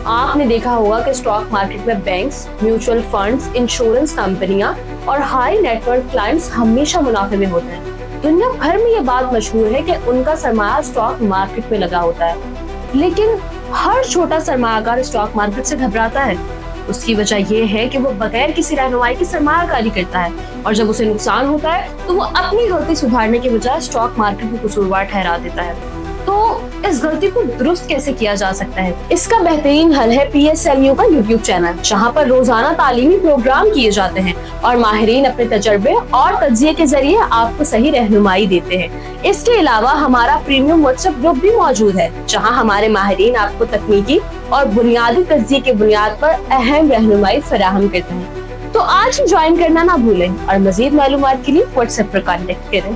आपने देखा होगा कि स्टॉक मार्केट में बैंक्स, म्यूचुअल फंड्स, इंश्योरेंस कंपनियां और हाई नेटवर्क क्लाइंट्स हमेशा मुनाफे में होते हैं। दुनिया भर में ये बात मशहूर है कि उनका सरमाया स्टॉक मार्केट में लगा होता है, लेकिन हर छोटा सरमायाकार स्टॉक मार्केट से घबराता है। उसकी वजह यह है कि वो बगैर किसी रहनुमाई की सरमायाकारी करता है, और जब उसे नुकसान होता है तो वो अपनी गलती सुधारने के बजाय स्टॉक मार्केट को कसूरवार ठहरा देता है। तो इस गलती को दुरुस्त कैसे किया जा सकता है? इसका बेहतरीन हल है PSLU का YouTube चैनल, जहां पर रोजाना तालीमी प्रोग्राम किए जाते हैं और माहिरीन अपने तजर्बे और तज्जिये के जरिए आपको सही रहनुमाई देते हैं। इसके अलावा हमारा प्रीमियम व्हाट्सएप ग्रुप भी मौजूद है, जहां हमारे माहिरीन आपको तकनीकी और बुनियादी तज्जिये की बुनियाद पर अहम रहनुमाई फराहम करते हैं। तो आज ही ज्वाइन करना ना भूलें और मजीद मालूमात के लिए व्हाट्सएप पर कॉन्टेक्ट करें।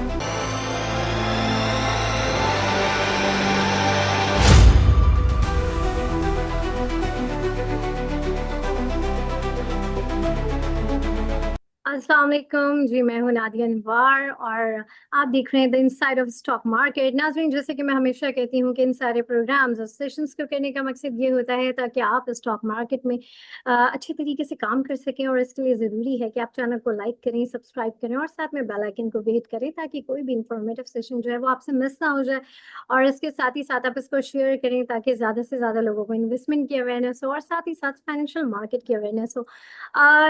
अस्सलाम वालेकुम जी, मैं हूं नादिया अनवर और आप देख रहे हैं the inside of stock market. नाज़रीन, जैसे कि मैं हमेशा कहती हूं कि इन सारे प्रोग्राम्स और सेशंस को करने का मकसद ये होता है ताकि आप स्टॉक मार्केट में अच्छे तरीके से काम कर सकें, और इसके लिए ज़रूरी है कि आप चैनल को लाइक करें, सब्सक्राइब करें और साथ में बेल आइकन को भी हिट करें ताकि कोई भी इंफॉर्मेटिव सेशन जो है वो आपसे मिस ना हो जाए। और इसके साथ ही साथ आप इसको शेयर करें ताकि ज़्यादा से ज़्यादा लोगों को इन्वेस्टमेंट की अवेयरनेस हो और साथ ही साथ फाइनेंशियल मार्केट की अवेयरनेस हो।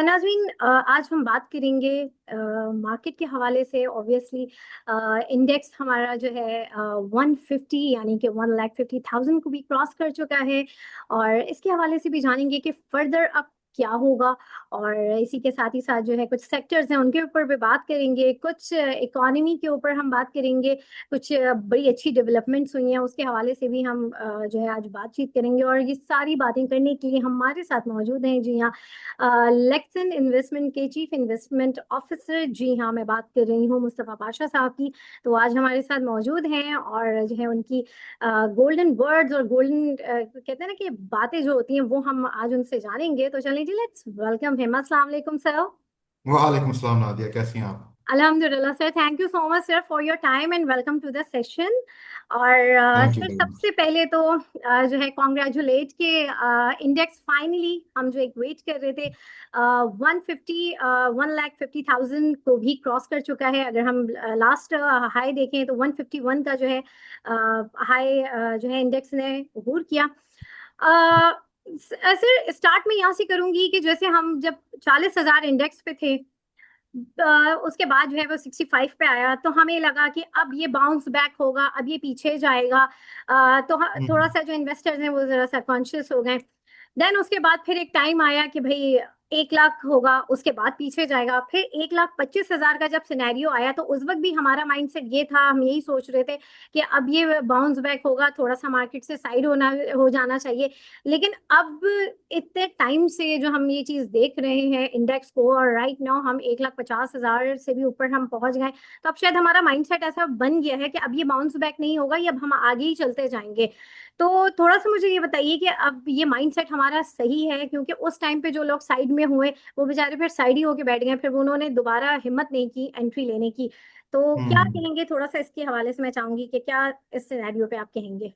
नाज़रीन, आज हम बात करेंगे मार्केट के हवाले से। ऑब्वियसली इंडेक्स हमारा जो है 150 यानी कि 1,50,000 को भी क्रॉस कर चुका है, और इसके हवाले से भी जानेंगे कि फर्दर अब क्या होगा। और इसी के साथ ही साथ जो है कुछ सेक्टर्स हैं उनके ऊपर भी बात करेंगे, कुछ इकोनॉमी के ऊपर हम बात करेंगे, कुछ बड़ी अच्छी डेवलपमेंट्स हुई हैं उसके हवाले से भी हम जो है आज बातचीत करेंगे। और ये सारी बातें करने के लिए हमारे साथ मौजूद हैं जी हाँ, लेक्सन इन्वेस्टमेंट के चीफ इन्वेस्टमेंट ऑफिसर, जी हाँ मैं बात कर रही हूँ मुस्तफ़ा पाशा साहब की। तो आज हमारे साथ मौजूद हैं और जो है उनकी गोल्डन वर्ड्स और गोल्डन कहते हैं ना कि बातें जो होती हैं वो हम आज उनसे जानेंगे। तो चलिए जी, लेट्स वेलकम हिम। अस्सलाम वालेकुम सर। वालेकुम सलाम नादिया, कैसी हैं आप? अल्हम्दुलिल्लाह sir, thank you so much sir for your time and welcome to the session. और thank you sir very much. सबसे पहले तो जो है कॉन्ग्रेचुलेट के इंडेक्स फाइनली हम जो एक वेट कर रहे थे 150 1,50,000 को भी क्रॉस कर चुका है। अगर हम लास्ट हाई देखें तो 151 का जो है हाई जो है इंडेक्स ने अबूर किया। सर स्टार्ट में यहाँ से करूंगी कि जैसे हम जब 40,000 इंडेक्स पे थे, उसके बाद जो है वो 65 पे आया, तो हमें लगा कि अब ये बाउंस बैक होगा, अब ये पीछे जाएगा। तो थोड़ा हम्म। सा जो इन्वेस्टर्स हैं वो जरा सा कॉन्शियस हो गए। देन उसके बाद फिर एक टाइम आया कि भाई 1 लाख होगा, उसके बाद पीछे जाएगा। फिर 1,25,000 का जब सिनेरियो आया तो उस वक्त भी हमारा माइंडसेट ये था, हम यही सोच रहे थे कि अब ये बाउंस बैक होगा, थोड़ा सा मार्केट से साइड होना हो जाना चाहिए। लेकिन अब इतने टाइम से जो हम ये चीज देख रहे हैं इंडेक्स को, और राइट नाउ हम 1,50,000 से भी ऊपर हम पहुंच गए, तो अब शायद हमारा माइंडसेट ऐसा बन गया है कि अब ये बाउंस बैक नहीं होगा, ये अब हम आगे ही चलते जाएंगे। तो थोड़ा सा मुझे ये बताइए कि अब ये माइंडसेट हमारा सही है? क्योंकि उस टाइम पे जो लोग साइड में हुए वो बेचारे फिर साइड ही होके बैठ गए, फिर उन्होंने दोबारा हिम्मत नहीं की एंट्री लेने की। तो क्या हम्म। कहेंगे? थोड़ा सा इसके हवाले से मैं चाहूंगी कि क्या इस सिनेरियो पे आप कहेंगे।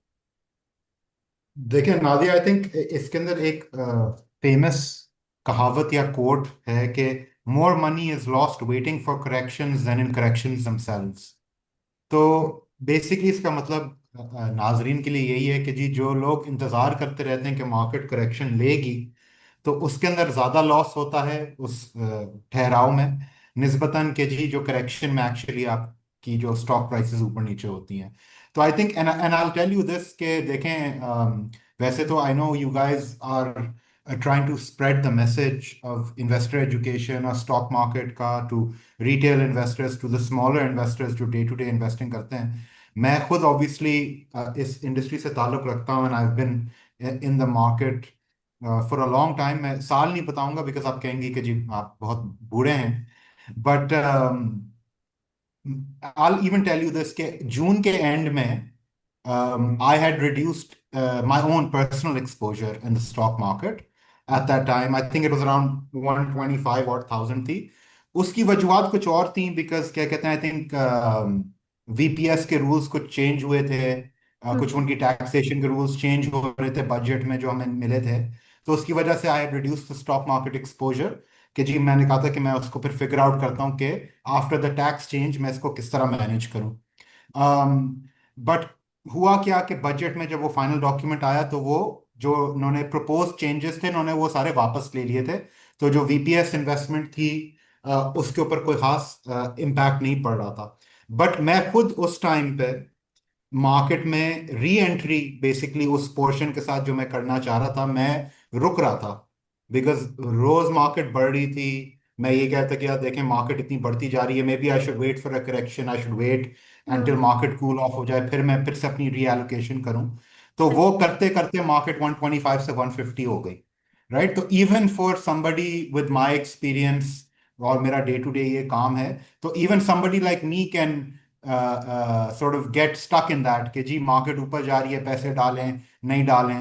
देखिए नादिया, आई थिंक इसके अंदर एक फेमस कहावत या कोट है कि more money is lost waiting for corrections then in corrections themselves। तो बेसिकली इसका मतलब नाजरीन के लिए यही है कि जी जो लोग इंतजार करते रहते हैं कि मार्केट करेक्शन लेगी, तो उसके अंदर ज्यादा लॉस होता है उस ठहराव में, निस्बतन के जी जो करेक्शन में एक्चुअली आपकी जो स्टॉक प्राइसेस ऊपर नीचे होती हैं। तो I think and I tell you this के देखें, वैसे तो I know you guys are trying to spread the message of investor education और स्टॉक मार्केट का to retail investors, to the smaller investors जो डे टू डे इन्वेस्टिंग करते हैं। मैं खुद ऑब्वियसली इस इंडस्ट्री से ताल्लुक रखता हूँ and I been in the market for a long time. मैं साल नहीं बताऊंगा बिकॉज आप कहेंगे कि जी आप बहुत बूढ़े हैं, but I even tell you this के जून के एंड में I had reduced my own personal exposure in the stock market at that time. I think it was around 125 और 1000 थी। उसकी वजूहत कुछ और थी, बिकॉज क्या कहते हैं, आई थिंक VPS के रूल्स कुछ चेंज हुए थे कुछ उनकी टैक्सेशन के रूल्स चेंज हो रहे थे बजट में जो हमें मिले थे, तो उसकी वजह से I have reduce the stock market exposure. कि जी मैंने कहा था कि मैं उसको फिर फिगर आउट करता हूँ कि आफ्टर द टैक्स चेंज मैं इसको किस तरह मैनेज करूँ। बट हुआ क्या कि बजट में जब वो फाइनल डॉक्यूमेंट आया तो वो जो उन्होंने प्रपोज चेंजेस थे उन्होंने वो सारे वापस ले लिए थे। तो जो वीपीएस इन्वेस्टमेंट थी उसके ऊपर कोई खास इम्पैक्ट नहीं पड़ रहा था। बट मैं खुद उस टाइम पे मार्केट में री एंट्री बेसिकली उस पोर्शन के साथ जो मैं करना चाह रहा था, मैं रुक रहा था। बिकॉज रोज मार्केट बढ़ रही थी, मैं ये कहता कि यार देखें मार्केट इतनी बढ़ती जा रही है, maybe I should wait for a correction, I should wait until market cool off हो जाए, फिर मैं फिर से अपनी रीएलोकेशन करूं। तो वो करते करते मार्केट 125 से 150 हो गई, राइट। तो even for somebody with my experience, और मेरा डे टू डे ये काम है, तो even somebody like me can sort of get stuck in that कि जी मार्केट ऊपर जा रही है, पैसे डालें नहीं डालें।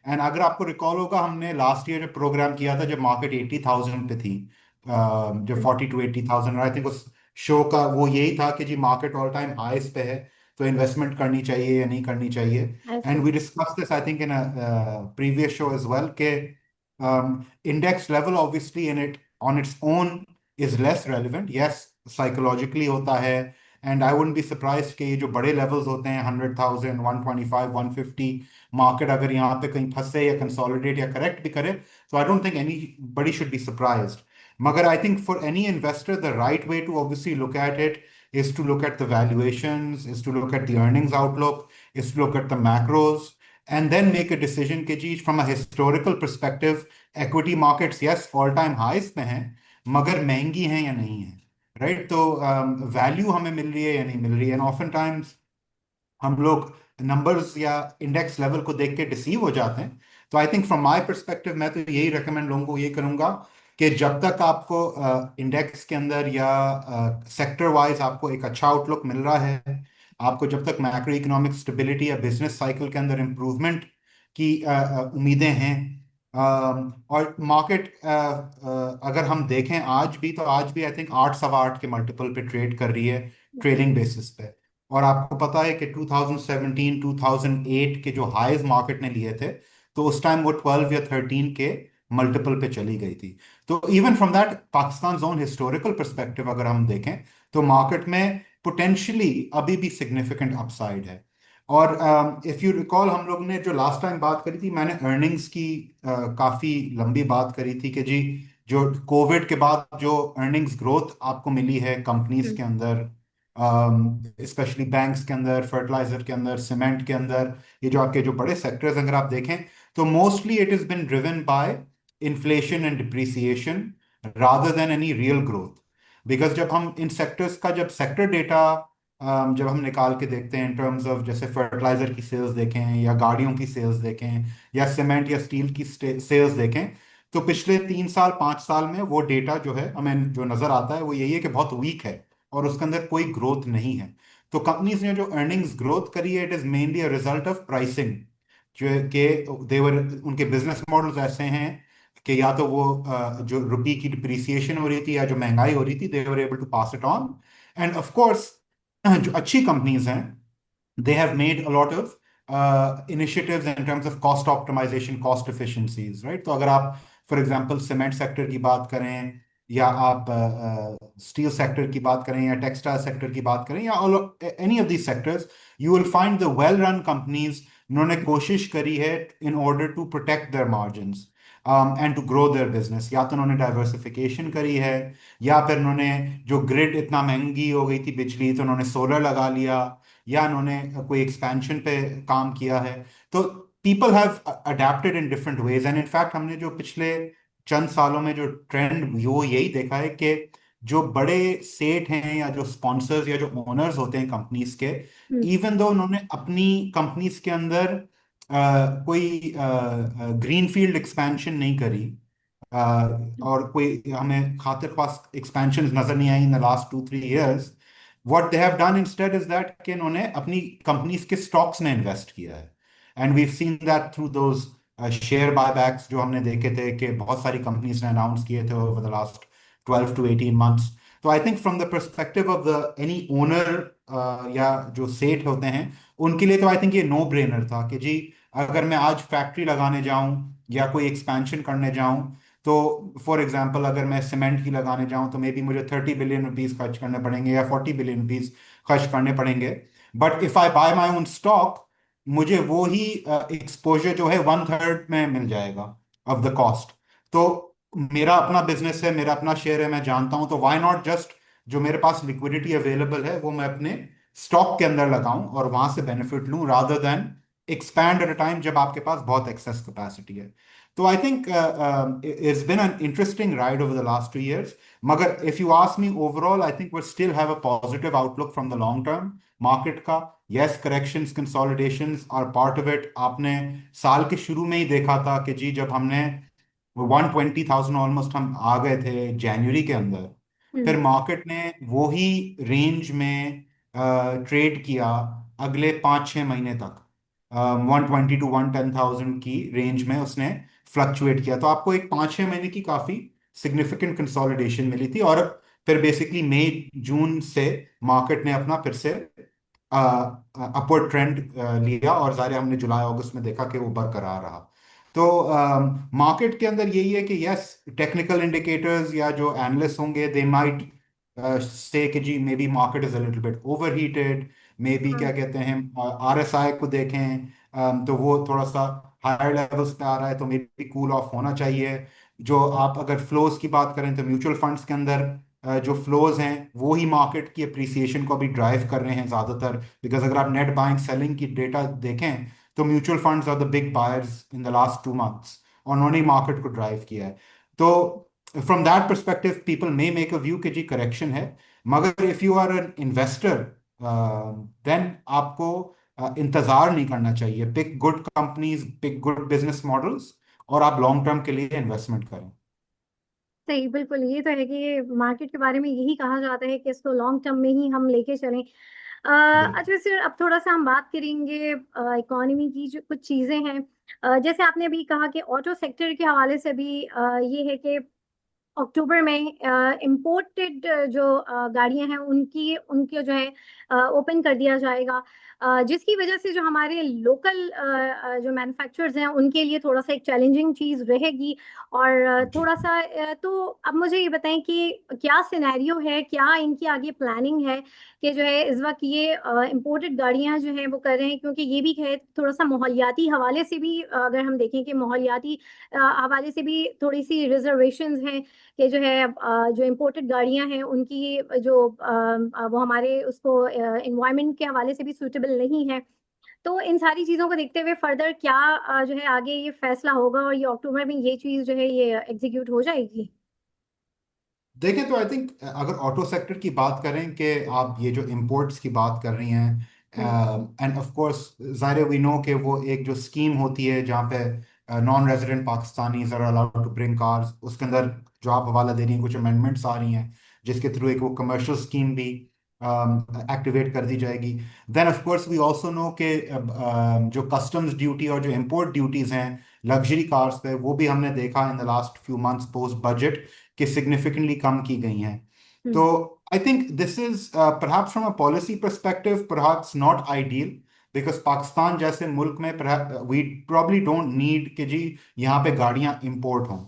एंड अगर आपको रिकॉल होगा हमने लास्ट ईयर प्रोग्राम किया था जब मार्केट 80,000 पे थी, जब 40 to 80,000, आई थिंक उस शो का वो यही था कि जी मार्केट ऑल टाइम हाईस पे है, तो इन्वेस्टमेंट करनी चाहिए या नहीं करनी चाहिए। And we discuss this I think in previous show as well K index level obviously in it on its own is less relevant, yes psychologically होता है। And I wouldn't be surprise कि ये जो बड़े लेवल्स होते हैं 100,000, 125, 150, market अगर यहाँ पे कहीं फंसे या कंसोलिडेट या करेक्ट भी करे, तो I don't think anybody should be surprised. मगर I think for any investor the right way to obviously look at it is to look at the valuations, is to look at the earnings outlook, is to look at the macros, and then make a decision कि जी from a historical perspective equity markets yes all time highs पे हैं, मगर महंगी हैं या नहीं है, right. तो वैल्यू हमें मिल रही है या नहीं मिल रही है। एंड ऑफन टाइम्स हम लोग नंबर्स या इंडेक्स लेवल को देख के डिसीव हो जाते हैं। तो I think from my perspective मैं तो यही रेकमेंड लोगों को ये करूंगा कि जब तक आपको इंडेक्स के अंदर या सेक्टर वाइज आपको एक अच्छा आउटलुक मिल रहा है, आपको जब तक मैक्रो इकोनॉमिक स्टेबिलिटी या बिजनेस साइकिल के अंदर इम्प्रूवमेंट की उम्मीदें हैं, और मार्केट अगर हम देखें आज भी, तो आज भी आई थिंक 8 सवा 8 के मल्टीपल पे ट्रेड कर रही है ट्रेडिंग बेसिस पे। और आपको पता है कि 2017 2008 के जो हाईज मार्केट ने लिए थे, तो उस टाइम वो 12 या 13 के मल्टीपल पे चली गई थी। तो even from that Pakistan zone historical perspective अगर हम देखें तो मार्केट में पोटेंशियली अभी भी सिग्निफिकेंट अपसाइड है। और इफ यू रिकॉल हम लोग ने जो लास्ट टाइम बात करी थी, मैंने अर्निंग्स की काफी लंबी बात करी थी कि जी जो कोविड के बाद जो अर्निंग्स ग्रोथ आपको मिली है कंपनीज के अंदर, स्पेशली बैंक्स के अंदर, फर्टिलाइजर के अंदर, सीमेंट के अंदर, ये जो आपके जो बड़े सेक्टर्स अगर आप देखें तो mostly it is been driven by inflation and depreciation rather than any real growth. Because जब हम इन सेक्टर्स का जब सेक्टर डेटा जब हम निकाल के देखते हैं इन टर्म्स ऑफ जैसे फर्टिलाइजर की सेल्स देखें या गाड़ियों की सेल्स देखें या सीमेंट या स्टील की सेल्स देखें, तो पिछले 3 साल 5 साल में वो डेटा जो है हमें जो नजर आता है वो यही है कि बहुत वीक है और उसके अंदर कोई ग्रोथ नहीं है। तो कंपनीज ने जो अर्निंग्स ग्रोथ करी है it is mainly a result of pricing, जो के देवर उनके बिजनेस मॉडल्स ऐसे हैं कि या तो वो जो रुपी की डिप्रिसिएशन हो रही थी या जो महंगाई हो रही थी they were able to pass it on. And of course जो अच्छी कंपनीज हैं they have made a lot of initiatives in terms of cost optimization, cost efficiencies, right? तो अगर आप फॉर एग्जांपल सीमेंट सेक्टर की बात करें या आप स्टील सेक्टर की बात करें या टेक्सटाइल सेक्टर की बात करें या any of these sectors, you will find the well run companies उन्होंने कोशिश करी है in order to protect their margins and to grow their business. या तो उन्होंने डाइवर्सिफिकेशन करी है या फिर उन्होंने जो ग्रिड इतना महंगी हो गई थी बिजली तो उन्होंने सोलर लगा लिया या उन्होंने कोई एक्सपेंशन पे काम किया है। तो people have adapted in different ways and in fact हमने जो पिछले चंद सालों में जो ट्रेंड वो यही देखा है कि जो बड़े सेठ हैं या जो स्पॉन्सर्स या जो ओनर्स होते हैं कंपनीज के, इवन दो उन्होंने अपनी कंपनीज के अंदर कोई ग्रीनफील्ड एक्सपेंशन नहीं करी और कोई हमें खातिर खास एक्सपेंशन नजर नहीं आई in the last 2-3 years, what they have done instead is that कि इन्होंने अपनी कंपनीज के स्टॉक्स में इन्वेस्ट किया है। And we seen that through those share buybacks जो हमने देखे थे कि बहुत सारी कंपनीज ने अनाउंस किए थे over the last 12 to 18 months। तो I think from the perspective of the any owner या जो सेठ होते हैं, उनके लिए तो आई थिंक ये नो ब्रेनर था कि जी अगर मैं आज फैक्ट्री लगाने जाऊं या कोई एक्सपेंशन करने जाऊं, तो फॉर एग्जांपल अगर मैं सीमेंट की लगाने जाऊं तो मे बी मुझे 30 बिलियन रुपीस खर्च करने पड़ेंगे या 40 बिलियन रुपीस खर्च करने पड़ेंगे। But if I bye my own stock, मुझे वो ही एक्सपोजर जो है 1/3 में मिल जाएगा ऑफ द कॉस्ट। तो मेरा अपना बिजनेस है, मेरा अपना शेयर है, मैं जानता हूं, तो व्हाई नॉट जस्ट जो मेरे पास लिक्विडिटी अवेलेबल है वो मैं अपने स्टॉक के अंदर लगाऊं और वहां से बेनिफिट लूं, rather than expand at a time जब आपके पास बहुत एक्सेस कैपेसिटी है। तो I think it's been an interesting ride over the last 2 years। मगर if you ask me overall, I think we still have a positive outlook from the long term market का। Yes, corrections consolidations are part of it. आपने साल के शुरू में ही देखा था कि जी जब हमने 120,000 ऑलमोस्ट हम आ गए थे जनवरी के अंदर, फिर हम्म। मार्केट ने वो ही रेंज में ट्रेड किया अगले 5-6 महीने तक। 120 to 110,000 की रेंज में उसने फ्लक्चुएट किया। तो आपको एक 5-6 महीने की काफी सिग्निफिकेंट कंसोलिडेशन मिली थी, और फिर बेसिकली मई जून से मार्केट ने अपना फिर से अपवर्ड ट्रेंड लिया, और जाहिर है हमने जुलाई अगस्त में देखा कि वो बरकरार रहा। तो मार्केट के अंदर यही है कि यस, टेक्निकल इंडिकेटर्स या जो एनालिस्ट होंगे दे माइट से कि जी maybe market is a little bit overheated, maybe क्या कहते हैं आरएसआई को देखें, तो वो थोड़ा सा हायर लेवल्स पे आ रहा है, तो मे बी कूल ऑफ होना चाहिए। जो आप अगर फ्लोज की बात करें तो म्यूचुअल फंड्स के अंदर जो फ्लोज हैं वो ही मार्केट की अप्रिसिएशन को भी ड्राइव कर रहे हैं ज़्यादातर, बिकॉज अगर आप नेट बाइंग सेलिंग की डेटा देखें तो mutual funds are the big buyers in the last 2 months, और उन्होंने मार्केट को ड्राइव किया है। तो from that perspective people may make a view कि जी करेक्शन है। मगर if you are an investor then आपको इंतजार नहीं करना चाहिए। Pick good companies, pick good business models, और आप लॉन्ग टर्म के लिए इन्वेस्टमेंट करें। सही, बिल्कुल। ये तो है कि मार्केट के बारे में यही कहा जाता है कि इसको लॉन्ग टर्म में ही हम लेके चलें। बिल्कुल। अच्छा सर, अब थोड़ा सा हम बात करेंगे इकोनॉमी की, जो कुछ चीज़ें हैं। जैसे आपने अभी कहा कि ऑटो सेक्टर के हवाले से भी ये है कि अक्टूबर में इम्पोर्टेड जो गाड़ियां हैं उनकी उनके जो है ओपन कर दिया जाएगा, जिसकी वजह से जो हमारे लोकल जो मैन्युफैक्चरर्स हैं उनके लिए थोड़ा सा एक चैलेंजिंग चीज़ रहेगी। और जी। थोड़ा सा तो अब मुझे ये बताएं कि क्या सिनेरियो है, क्या इनकी आगे प्लानिंग है कि जो है इस वक्त ये इम्पोर्टेड गाड़ियां जो हैं वो कर रहे हैं, क्योंकि ये भी है थोड़ा सा माहौलियाती हवाले से भी, अगर हम देखें कि माहौलियाती हवाले से भी थोड़ी सी रिजर्वेशंस हैं कि जो है जो इम्पोर्टेड गाड़ियां हैं उनकी जो वो हमारे उसको इन्वायरमेंट के हवाले से भी सूटेबल नहीं है। तो इन सारी चीज़ों को देखते हुए फर्दर क्या जो है आगे ये फैसला होगा, और ये अक्टूबर में ये चीज़ जो है ये एग्जीक्यूट हो जाएगी? देखें तो आई थिंक अगर ऑटो सेक्टर की बात करें कि आप ये जो इंपोर्ट्स की बात कर रही हैं, हम्म। एंड ऑफ कोर्स ज़ाहिर वी नो कि वो एक जो स्कीम होती है जहाँ पे non resident Pakistanis are allowed to bring cars, उसके अंदर जो आप हवाला दे रही हैं कुछ अमेंडमेंट्स आ रही हैं जिसके थ्रू एक वो कमर्शियल स्कीम भी एक्टिवेट कर दी जाएगी। Then of course we also know कि जो कस्टम्स ड्यूटी और जो इंपोर्ट ड्यूटीज़ हैं लग्जरी कार्स पे, वो भी हमने देखा in the last few months post budget कि सिग्निफिकेंटली कम की गई हैं। तो hmm. I think this is perhaps from a policy perspective perhaps not ideal, because Pakistan जैसे मुल्क में वी प्रॉब्ली डोंट नीड कि जी यहाँ पे गाड़ियां इंपोर्ट हों।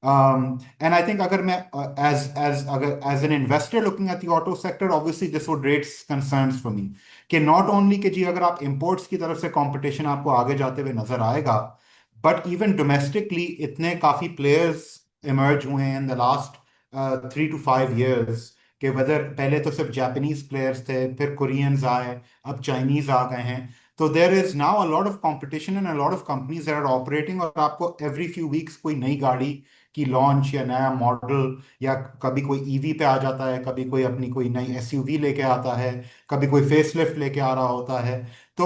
एंड आई थिंक अगर मैं अगर as an investor looking at the auto sector, obviously this would raise concerns for me कि नॉट ओनली कि जी अगर आप इंपोर्ट्स की तरफ से कंपटीशन आपको आगे जाते हुए नजर आएगा, बट इवन डोमेस्टिकली इतने काफी प्लेयर्स इमर्ज हुए हैं इन द लास्ट 3 to 5 years कि वेदर पहले तो सिर्फ जापानीज प्लेयर्स थे, फिर कोरियंस आए, अब चाइनीज आ गए हैं। तो there is now a lot of competition and a lot of companies that are operating, और आपको एवरी फ्यू वीक्स कोई नई गाड़ी की लॉन्च या नया मॉडल, या कभी कोई ईवी पे आ जाता है, कभी कोई अपनी कोई नई एसयूवी लेके आता है, कभी कोई फेसलिफ्ट लेके आ रहा होता है। तो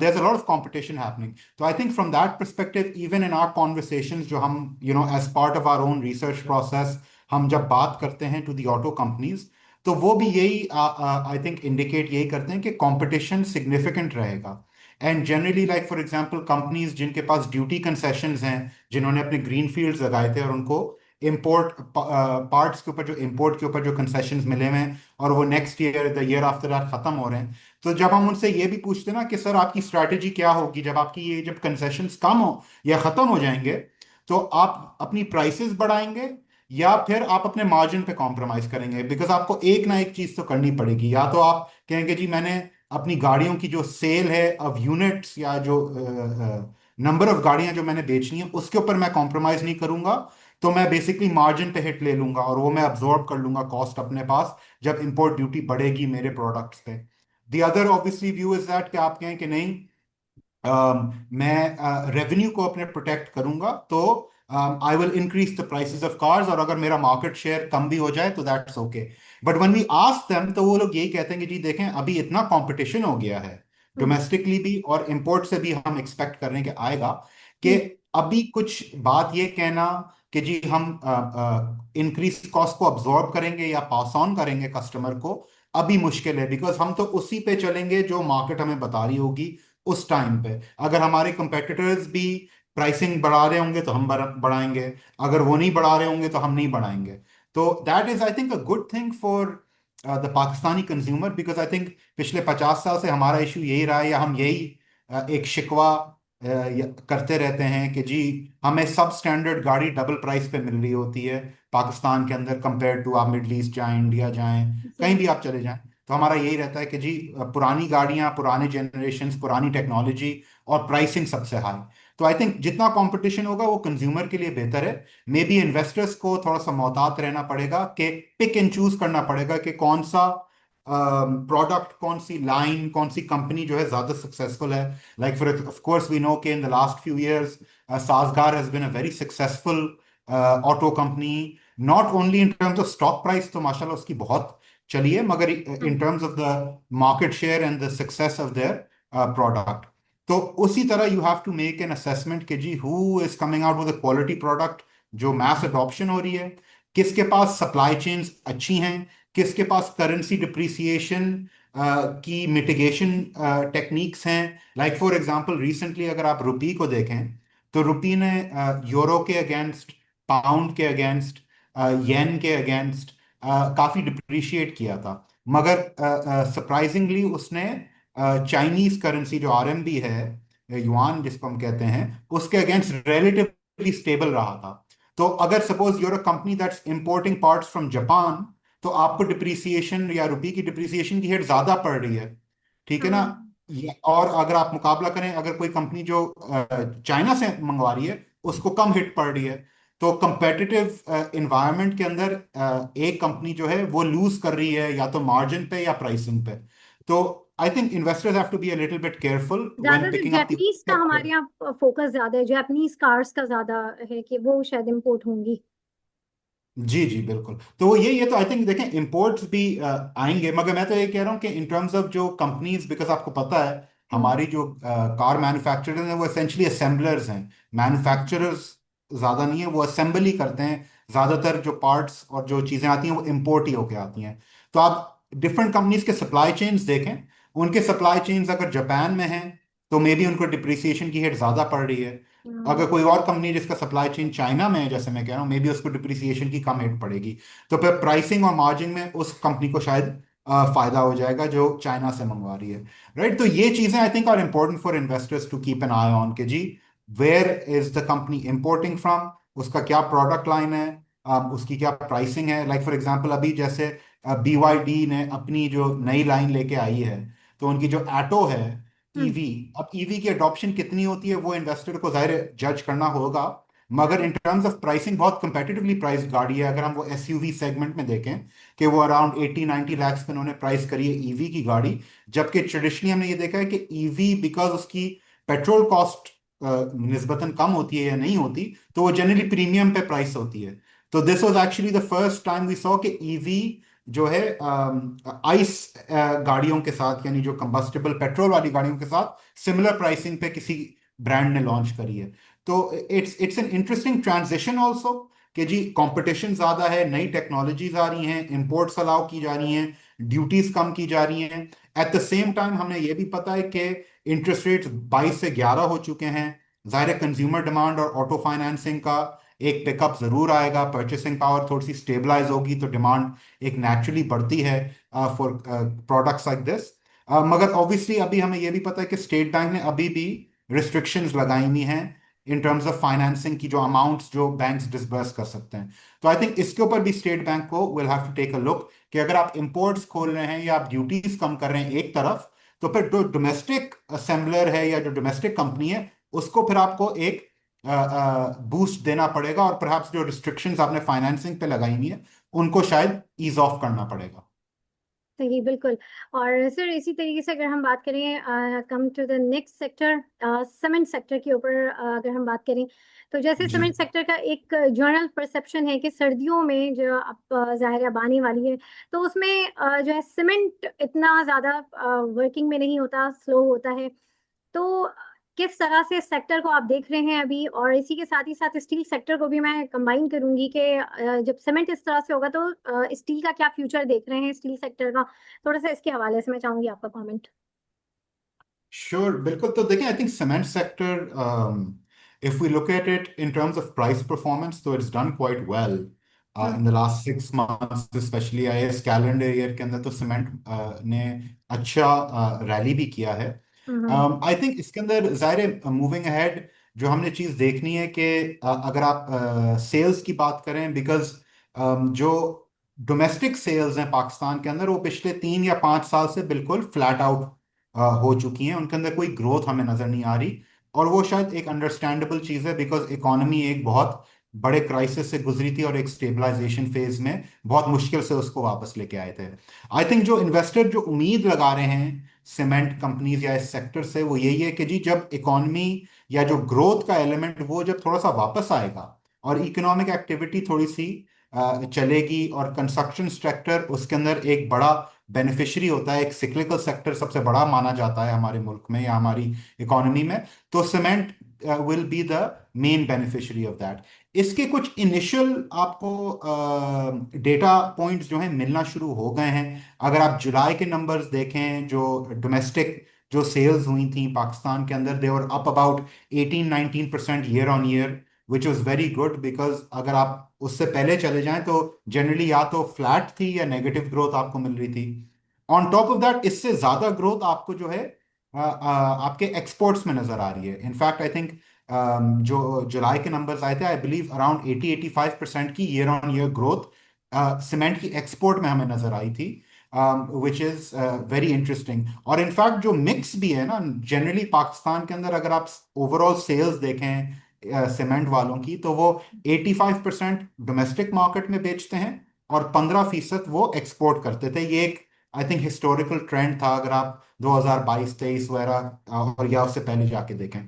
there's a lot of competition happening. So I think from that perspective, even in our conversations, जो हम as part of our own research process हम जब बात करते हैं to the auto companies, तो वो भी यही आई थिंक इंडिकेट यही करते हैं कि कंपटीशन सिग्निफिकेंट रहेगा। And generally like for example companies जिनके पास ड्यूटी कंसेशंस हैं, जिन्होंने अपने ग्रीन फील्ड्स लगाए थे और उनको इंपोर्ट पार्ट्स के ऊपर, जो इंपोर्ट के ऊपर जो कंसेशंस मिले हुए हैं और वो next year, the year after that खत्म हो रहे हैं, तो जब हम उनसे ये भी पूछते हैं ना कि सर आपकी स्ट्रैटेजी क्या होगी जब आपकी ये जब कंसेशंस कम हो या खत्म हो जाएंगे, तो आप अपनी प्राइसेस बढ़ाएंगे या फिर आप अपने मार्जिन पे कॉम्प्रोमाइज करेंगे? बिकॉज आपको एक ना एक चीज तो करनी पड़ेगी। या तो आप कहेंगे जी मैंने अपनी गाड़ियों की जो सेल है ऑफ यूनिट्स या जो नंबर ऑफ गाड़ियां जो मैंने बेचनी है उसके ऊपर मैं कॉम्प्रोमाइज नहीं करूंगा, तो मैं बेसिकली मार्जिन पे हिट ले लूंगा और वो मैं अब्जॉर्ब कर लूंगा कॉस्ट अपने पास जब इंपोर्ट ड्यूटी बढ़ेगी मेरे प्रोडक्ट्स पे। The other obviously view is that कि आप कहें कि नहीं, मैं रेवेन्यू को अपने प्रोटेक्ट करूंगा, तो I will increase the prices of cars, और अगर मेरा मार्केट शेयर कम भी हो जाए तो that's okay. But when we ask them, तो वो लोग यही कहते हैं कि जी देखें अभी इतना कंपटीशन हो गया है हम्म, डोमेस्टिकली भी और इंपोर्ट से भी, हम एक्सपेक्ट कर रहे हैं कि आएगा, कि हम्म, अभी कुछ बात ये कहना कि जी हम इंक्रीज कॉस्ट को अब्जॉर्ब करेंगे या पास ऑन करेंगे कस्टमर को, अभी मुश्किल है। बिकॉज हम तो उसी पे चलेंगे जो मार्केट हमें बता रही होगी उस टाइम पे। अगर हमारे कंपेटिटर्स भी प्राइसिंग बढ़ा रहे होंगे तो हम बढ़ाएंगे, अगर वो नहीं बढ़ा रहे होंगे तो हम नहीं बढ़ाएंगे। तो that is I think a good thing for the Pakistani consumer, because I think पिछले 50 साल से हमारा इशू यही रहा है, या हम यही एक शिकवा करते रहते हैं कि जी हमें सब स्टैंडर्ड गाड़ी डबल प्राइस पे मिल रही होती है पाकिस्तान के अंदर, कंपेयर टू आप मिडल ईस्ट जाएं, इंडिया जाएं, कहीं जी। भी आप चले जाएं। तो हमारा यही रहता है कि जी पुरानी गाड़ियां, पुराने जनरेशन, पुरानी टेक्नोलॉजी और प्राइसिंग सबसे हाई। तो आई थिंक जितना कंपटीशन होगा वो कंज्यूमर के लिए बेहतर है। मे बी इन्वेस्टर्स को थोड़ा सा मोहतात रहना पड़ेगा, कि पिक एंड चूज करना पड़ेगा कि कौन सा प्रोडक्ट, कौन सी लाइन, कौन सी कंपनी जो है ज्यादा सक्सेसफुल है। Like for of course we know कि in the last few years Sazgar has been a very successful auto company, not only in terms of stock price, तो माशाल्लाह उसकी बहुत चली है, मगर in hmm, terms of the market share and the success of their product. तो उसी तरह you have to make an assessment कि जी who is coming out with a quality product जो मैस अडॉप्शन हो रही है, किसके पास सप्लाई चेन्स अच्छी हैं, किसके पास करेंसी डिप्रिसिएशन की मिटिगेशन टेक्निक्स हैं। लाइक फॉर एग्जांपल रिसेंटली अगर आप रुपी को देखें, तो रुपी ने यूरो के अगेंस्ट, पाउंड के अगेंस्ट, येन के अगेंस्ट काफी डिप्रिशिएट किया था। मगर सरप्राइजिंगली उसने चाइनीज करेंसी जो आरएमबी है, युआन जिसको हम कहते हैं, उसके अगेंस्ट रिलेटिवली स्टेबल रहा था। तो अगर suppose you're a company that's importing parts from Japan, तो आपको डिप्रिसिएशन या रुपी की डिप्रिसिएशन की हेट ज्यादा पड़ रही है, ठीक है ना? हाँ, और अगर आप मुकाबला करें, अगर कोई कंपनी जो चाइना से मंगवा रही है उसको कम हिट पड़ रही है, तो कंपेटिटिव इन्वायरमेंट के अंदर एक कंपनी जो है वो लूज कर रही है या तो मार्जिन पे या प्राइसिंग पे। तो I think investors have to be a little bit careful when ज्यादातर पिकिंग अप जापानीज का हमारे यहाँ फोकस ज्यादा है, जापानीज कार्स का ज्यादा है कि वो शायद इम्पोर्ट होंगी। जी जी बिल्कुल। तो वो ये तो आई थिंक देखें इंपोर्ट्स भी आएंगे, मगर मैं तो ये कह रहा हूँ कि इन टर्म्स ऑफ जो कंपनीज, बिकॉज आपको पता है हम्म, हमारी जो कार मैन्युफैक्चरर्स हैं वो एसेंशली असेंबलर्स हैं, मैन्युफैक्चरर्स ज्यादा नहीं है, वो असेंबल ही करते हैं। ज्यादातर जो पार्ट्स और जो चीजें आती हैं वो इंपोर्ट ही होके आती हैं। तो आप डिफरेंट कंपनीज के सप्लाई चेन्स देखें, उनके सप्लाई चेन्स अगर जापान में हैं तो मे बी उनको डिप्रिसिएशन की हिट ज्यादा पड़ रही है। हाँ, अगर कोई और कंपनी जिसका सप्लाई चेन चाइना में है, जैसे मैं कह रहा हूँ, मे बी उसको डिप्रिसिएशन की कम हिट पड़ेगी, तो फिर प्राइसिंग और मार्जिन में उस कंपनी को शायद फायदा हो जाएगा जो चाइना से मंगवा रही है। राइट? तो ये चीजें I think are important for investors to keep an eye on कि जी where is the company importing from, उसका क्या प्रोडक्ट लाइन है, उसकी क्या प्राइसिंग है। लाइक फॉर एग्जांपल अभी जैसे BYD ने अपनी जो नई लाइन लेके आई है, तो उनकी जो एटो है, हम्म, ईवी, अब ईवी की अडॉप्शन कितनी होती है वो इन्वेस्टर को जाहिर जज करना होगा, मगर इन टर्म्स ऑफ प्राइसिंग बहुत कंपेटिटिवली प्राइस्ड गाड़ी है। अगर हम वो एसयूवी सेगमेंट में देखें कि वो अराउंड 80-90 लाख पे उन्होंने प्राइस करी है ईवी की गाड़ी, जबकि ट्रेडिशनली हमने ये देखा है कि ईवी बिकॉज उसकी पेट्रोल कॉस्ट निस्बतन कम होती है या नहीं होती, तो वो जनरली प्रीमियम पे प्राइस होती है। तो this was actually the first time we saw कि ईवी जो है आइस गाड़ियों के साथ, यानी जो कंबस्टेबल पेट्रोल वाली गाड़ियों के साथ सिमिलर प्राइसिंग पे किसी ब्रांड ने लॉन्च करी है। तो it's an interesting transition also कि जी कंपटीशन ज्यादा है, नई टेक्नोलॉजीज आ रही हैं, इंपोर्ट्स अलाउ की जा रही हैं, ड्यूटीज कम की जा रही हैं। एट द सेम टाइम हमें यह भी पता है कि इंटरेस्ट रेट्स 22 से 11 हो चुके हैं। जाहिर है कंज्यूमर डिमांड और ऑटो फाइनेंसिंग का एक पिकअप जरूर आएगा, परचेसिंग पावर थोड़ी सी स्टेबलाइज होगी, तो डिमांड एक नेचुरली बढ़ती है फॉर प्रोडक्ट्स लाइक दिस। मगर ऑब्वियसली अभी हमें यह भी पता है कि स्टेट बैंक ने अभी भी रिस्ट्रिक्शंस लगाई हुई हैं इन टर्म्स ऑफ फाइनेंसिंग की, जो अमाउंट्स जो बैंक्स डिसबर्स कर सकते हैं। तो आई थिंक इसके ऊपर भी स्टेट बैंक को will have to take a look कि अगर आप इंपोर्ट्स खोल रहे हैं या आप ड्यूटीज कम कर रहे हैं एक तरफ, तो फिर जो डोमेस्टिक असेंबलर है या जो डोमेस्टिक कंपनी है उसको फिर आपको एक बूस्ट देना पड़ेगा, और परहैप्स जो रिस्ट्रिक्शंस आपने फाइनेंसिंग पे लगाई हुई है उनको शायद ईज ऑफ करना पड़ेगा। सही, बिल्कुल। और सर इसी तरीके से अगर हम बात करें, come to the next sector, cement sector के ऊपर अगर हम बात करें, तो जैसे जी। सीमेंट सेक्टर का एक जनरल परसेप्शन है कि सर्दियों में जो अब ज़ाहिर अब आने वाली है, तो उसमें जो है सीमेंट इतना ज़्यादा वर्किंग में नहीं होता, स्लो होता है। तो किस तरह से सेक्टर को आप देख रहे हैं अभी, और इसी के साथ ही साथ स्टील सेक्टर को भी मैं कंबाइन करूंगी कि जब सीमेंट इस तरह से होगा तो स्टील का क्या फ्यूचर देख रहे हैं स्टील सेक्टर का, थोड़ा सा इसके हवाले से मैं चाहूंगी आपका कमेंट। श्योर, बिल्कुल। तो देखें, I think cement sector, if we look at it in terms of price performance, so it's done quite well in the last 6 months, especially इस कैलेंडर ईयर के अंदर तो सीमेंट ने अच्छा रैली भी किया है। हम्म। आई थिंक इसके अंदर जाहिर है मूविंग अहेड जो हमने चीज़ देखनी है कि अगर आप सेल्स की बात करें, बिकॉज जो डोमेस्टिक सेल्स हैं पाकिस्तान के अंदर वो पिछले 3 या 5 साल से बिल्कुल फ्लैट आउट हो चुकी हैं, उनके अंदर कोई ग्रोथ हमें नजर नहीं आ रही। और वो शायद एक अंडरस्टैंडेबल चीज़ है, बिकॉज इकोनॉमी एक बहुत बड़े क्राइसिस से गुजरी थी और एक स्टेबलाइजेशन फेज में बहुत मुश्किल से उसको वापस लेके आए थे। आई थिंक जो इन्वेस्टर जो उम्मीद लगा रहे हैं सीमेंट कंपनीज या इस सेक्टर से, वो यही है कि जी जब इकोनॉमी या जो ग्रोथ का एलिमेंट वो जब थोड़ा सा वापस आएगा और इकोनॉमिक एक्टिविटी थोड़ी सी चलेगी, और कंस्ट्रक्शन सेक्टर उसके अंदर एक बड़ा बेनिफिशियरी होता है, एक सिक्लिकल सेक्टर सबसे बड़ा माना जाता है हमारे मुल्क में या हमारी इकोनॉमी में, तो cement will be the main beneficiary of that. इसके कुछ इनिशियल आपको डेटा पॉइंट्स जो हैं मिलना शुरू हो गए हैं। अगर आप जुलाई के नंबर्स देखें, जो डोमेस्टिक जो सेल्स हुई थी पाकिस्तान के अंदर, they were up about 18-19% year on year, which was very good, because अगर आप उससे पहले चले जाएं तो जनरली या तो फ्लैट थी या नेगेटिव ग्रोथ आपको मिल रही थी। ऑन टॉप ऑफ दैट इससे ज्यादा ग्रोथ आपको जो है आपके एक्सपोर्ट्स में नजर आ रही है। इनफैक्ट आई थिंक जो जुलाई के नंबर्स आए थे, आई बिलीव अराउंड 80-85% की year on year growth cement की एक्सपोर्ट में हमें नजर आई थी, विच इज वेरी इंटरेस्टिंग। और इनफैक्ट जो मिक्स भी है ना, जनरली पाकिस्तान के अंदर अगर आप ओवरऑल सेल्स देखें सीमेंट वालों की, तो वो 85% डोमेस्टिक मार्केट में बेचते हैं और 15% वो एक्सपोर्ट करते थे। ये एक आई थिंक हिस्टोरिकल ट्रेंड था, अगर आप 2022-23 वगैरह और या उससे पहले जाके देखें।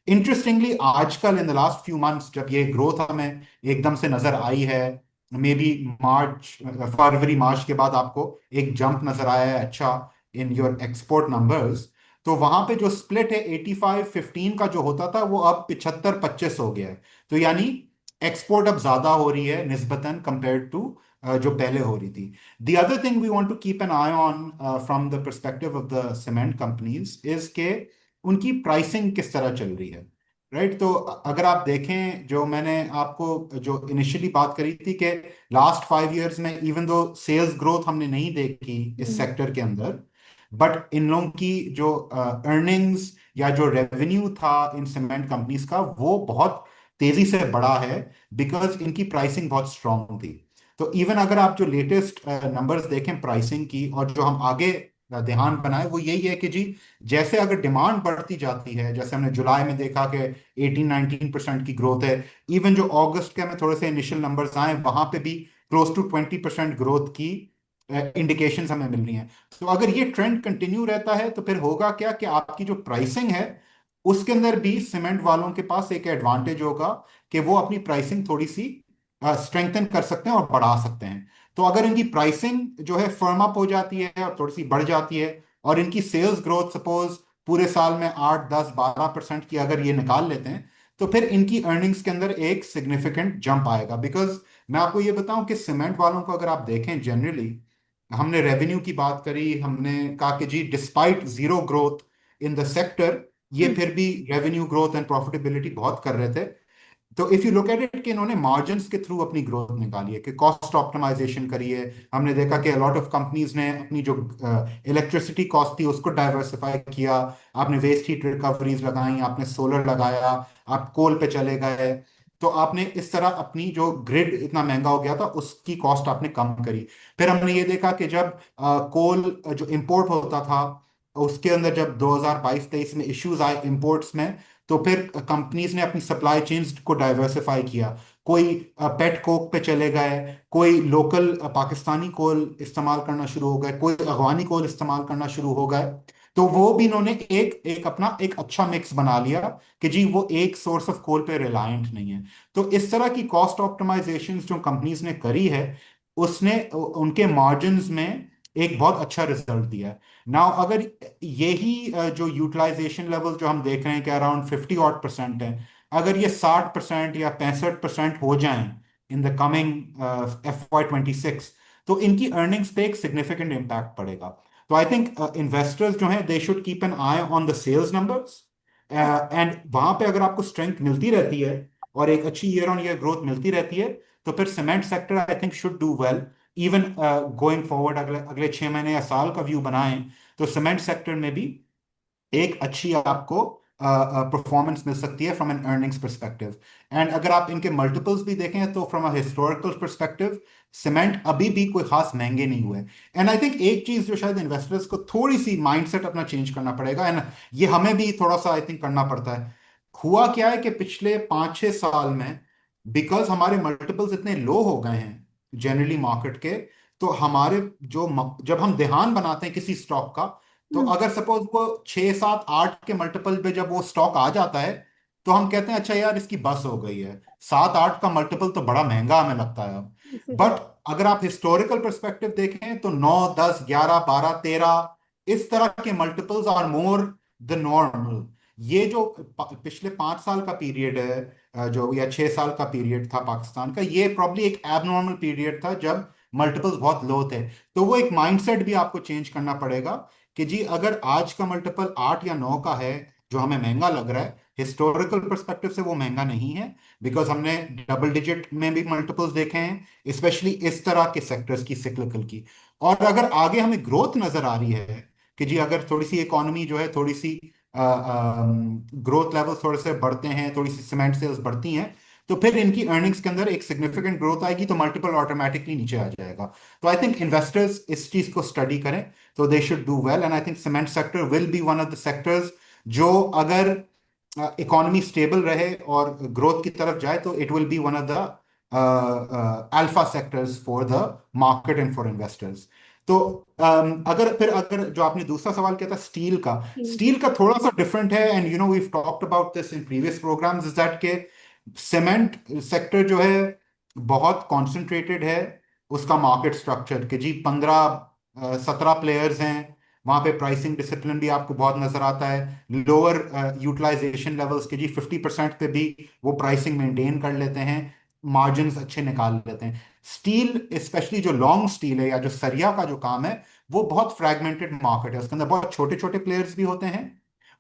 इंटरेस्टिंगली आजकल इन द लास्ट फ्यू मंथ्स जब ये ग्रोथ हमें एकदम से नजर आई है, मे बी फरवरी मार्च के बाद आपको एक जंप नजर आया है अच्छा इन योर एक्सपोर्ट नंबर्स, तो वहां पे जो स्प्लिट है 85-15 का जो होता था वो अब 75-25 हो गया है। तो यानी एक्सपोर्ट अब ज्यादा हो रही है निस्बतन कंपेयर टू जो पहले हो रही थी। The other thing we want to keep an eye on from the perspective of the cement companies is के उनकी प्राइसिंग किस तरह चल रही है, राइट। तो अगर आप देखें, जो मैंने आपको जो इनिशियली बात करी थी कि लास्ट 5 इयर्स में इवन दो सेल्स ग्रोथ हमने नहीं देखी इस सेक्टर के अंदर, बट इन लोगों की जो अर्निंग्स या जो रेवेन्यू था इन सीमेंट कंपनीज का वो बहुत तेजी से बढ़ा है, बिकॉज इनकी प्राइसिंग बहुत स्ट्रांग थी। तो इवन अगर आप जो लेटेस्ट नंबर्स देखें प्राइसिंग की, और जो हम आगे ध्यान बनाए, वो यही है कि जी जैसे अगर डिमांड बढ़ती जाती है, जैसे हमने जुलाई में देखा कि 18-19% की ग्रोथ है, इवन जो अगस्त के में थोड़े से इनिशियल नंबर्स आए वहां पे भी क्लोज टू 20% ग्रोथ की इंडिकेशंस हमें मिल रही हैं। तो अगर ये ट्रेंड कंटिन्यू रहता है तो फिर होगा क्या कि आपकी जो प्राइसिंग है उसके अंदर भी सीमेंट वालों के पास एक एडवांटेज होगा कि वो अपनी प्राइसिंग थोड़ी सी स्ट्रेंथन कर सकते हैं और बढ़ा सकते हैं। तो अगर इनकी प्राइसिंग जो है फर्म अप हो जाती है और थोड़ी सी बढ़ जाती है, और इनकी सेल्स ग्रोथ सपोज पूरे साल में 8-10-12% की अगर ये निकाल लेते हैं, तो फिर इनकी अर्निंग्स के अंदर एक सिग्निफिकेंट जंप आएगा। बिकॉज मैं आपको ये बताऊं कि सीमेंट वालों को अगर आप देखें जनरली, हमने रेवेन्यू की बात करी, हमने कहा कि जी despite zero growth in the sector, ये फिर भी रेवेन्यू ग्रोथ एंड प्रॉफिटेबिलिटी बहुत कर रहे थे। तो if you look at it कि इन्होंने मार्जिन्स के थ्रू अपनी ग्रोथ निकाली है, कि कॉस्ट ऑप्टिमाइजेशन करी है। हमने देखा कि लॉट ऑफ कंपनीज ने अपनी जो इलेक्ट्रिसिटी कॉस्ट थी उसको डाइवर्सिफाई किया। आपने वेस्ट हीट रिकवरीज लगाई, आपने सोलर लगाया, आप कोल पे चले गए। तो आपने इस तरह अपनी जो ग्रिड इतना महंगा हो गया था उसकी कॉस्ट आपने कम करी। फिर हमने ये देखा कि जब कोल जो इंपोर्ट होता था उसके अंदर जब 2022-23 में इश्यूज आए इंपोर्ट्स में, तो फिर कंपनीज ने अपनी सप्लाई चेन्स को डाइवर्सिफाई किया। कोई पेट कोक पे चले गए, कोई लोकल पाकिस्तानी कोल इस्तेमाल करना शुरू हो गए, कोई अफगानी कोल इस्तेमाल करना शुरू हो गए। तो वो भी इन्होंने एक एक अपना एक अच्छा मिक्स बना लिया कि जी वो एक सोर्स ऑफ कोल पे रिलायंट नहीं है। तो इस तरह की कॉस्ट ऑप्टिमाइजेशन जो कंपनीज ने करी है उसने उनके मार्जिन्स में एक बहुत अच्छा रिजल्ट दिया है। नाउ अगर यही जो यूटिलाइजेशन लेवल जो हम देख रहे हैं कि अराउंड 50% है, अगर ये 60% या 65% हो जाएं इन द कमिंग FY26, तो इनकी अर्निंग्स पे एक सिग्निफिकेंट इम्पैक्ट पड़ेगा। तो आई थिंक इन्वेस्टर्स जो हैं they should keep an eye on the sales numbers, and वहां पे अगर आपको स्ट्रेंथ मिलती रहती है और एक अच्छी ईयर ऑन ईयर ग्रोथ मिलती रहती है, तो फिर cement sector I think should do well. Even going forward अगले अगले 6 महीने या साल का व्यू बनाएं तो सीमेंट सेक्टर में भी एक अच्छी आपको परफॉर्मेंस मिल सकती है from an earnings perspective. And अगर आप इनके मल्टीपल्स भी देखें तो from a historical perspective cement अभी भी कोई खास महंगे नहीं हुए। एंड आई थिंक एक चीज जो शायद इन्वेस्टर्स को थोड़ी सी माइंडसेट अपना चेंज करना पड़ेगा, एंड ये हमें भी थोड़ा सा आई थिंक करना पड़ता है। हुआ क्या है कि पिछले 5-6 साल में बिकॉज हमारे मल्टीपल्स इतने लो हो गए हैं जनरली मार्केट के, तो हमारे जब हम ध्यान बनाते हैं किसी स्टॉक का, तो अगर सपोज वो 6-7-8 के मल्टीपल पे जब वो स्टॉक आ जाता है तो हम कहते हैं अच्छा यार इसकी बस हो गई है। 7-8 का मल्टीपल तो बड़ा महंगा हमें लगता है अब। बट अगर आप हिस्टोरिकल पर्सपेक्टिव देखें तो 9, 10, 11, 12, 13 इस तरह के multiples are more the normal. ये जो पिछले 5 साल का पीरियड है, जो या 6 साल का पीरियड था पाकिस्तान का, ये प्रॉब्ली एक एबनॉर्मल पीरियड था जब मल्टीपल्स बहुत लो थे। तो वो एक माइंडसेट भी आपको चेंज करना पड़ेगा कि जी अगर आज का मल्टीपल 8 या 9 का है जो हमें महंगा लग रहा है, हिस्टोरिकल पर्सपेक्टिव से वो महंगा नहीं है, बिकॉज हमने डबल डिजिट में भी मल्टीपल्स देखे हैं स्पेशली इस तरह के सेक्टर्स की सिक्लिकल की। और अगर आगे हमें ग्रोथ नजर आ रही है कि जी अगर थोड़ी सी इकोनॉमी जो है थोड़ी सी ग्रोथ लेवल थोड़े से बढ़ते हैं, थोड़ी सी सीमेंट सेल्स बढ़ती हैं, तो फिर इनकी अर्निंग्स के अंदर एक सिग्निफिकेंट ग्रोथ आएगी तो मल्टीपल ऑटोमेटिकली नीचे आ जाएगा। तो आई थिंक इन्वेस्टर्स इस चीज को स्टडी करें तो they should do well, and I think cement sector will be one of the sectors जो अगर इकोनॉमी स्टेबल रहे और ग्रोथ की तरफ जाए तो it will be one of the alpha sectors for the market and for investors. तो अगर जो आपने दूसरा सवाल किया था स्टील का थोड़ा सा डिफरेंट है, and you know we talked about this in previous programmes, is that के सीमेंट सेक्टर जो है बहुत कॉन्सेंट्रेटेड है उसका मार्केट स्ट्रक्चर के जी 15-17 प्लेयर्स हैं। वहां पे प्राइसिंग डिसिप्लिन भी आपको बहुत नजर आता है। लोअर यूटिलाइजेशन लेवल्स के जी 50% पे भी वो प्राइसिंग मेंटेन कर लेते हैं, मार्जिन्स अच्छे निकाल लेते हैं। स्टील स्पेशली जो लॉन्ग स्टील है या जो सरिया का जो काम है वो बहुत फ्रैगमेंटेड मार्केट है, उसके अंदर बहुत छोटे छोटे प्लेयर्स भी होते हैं।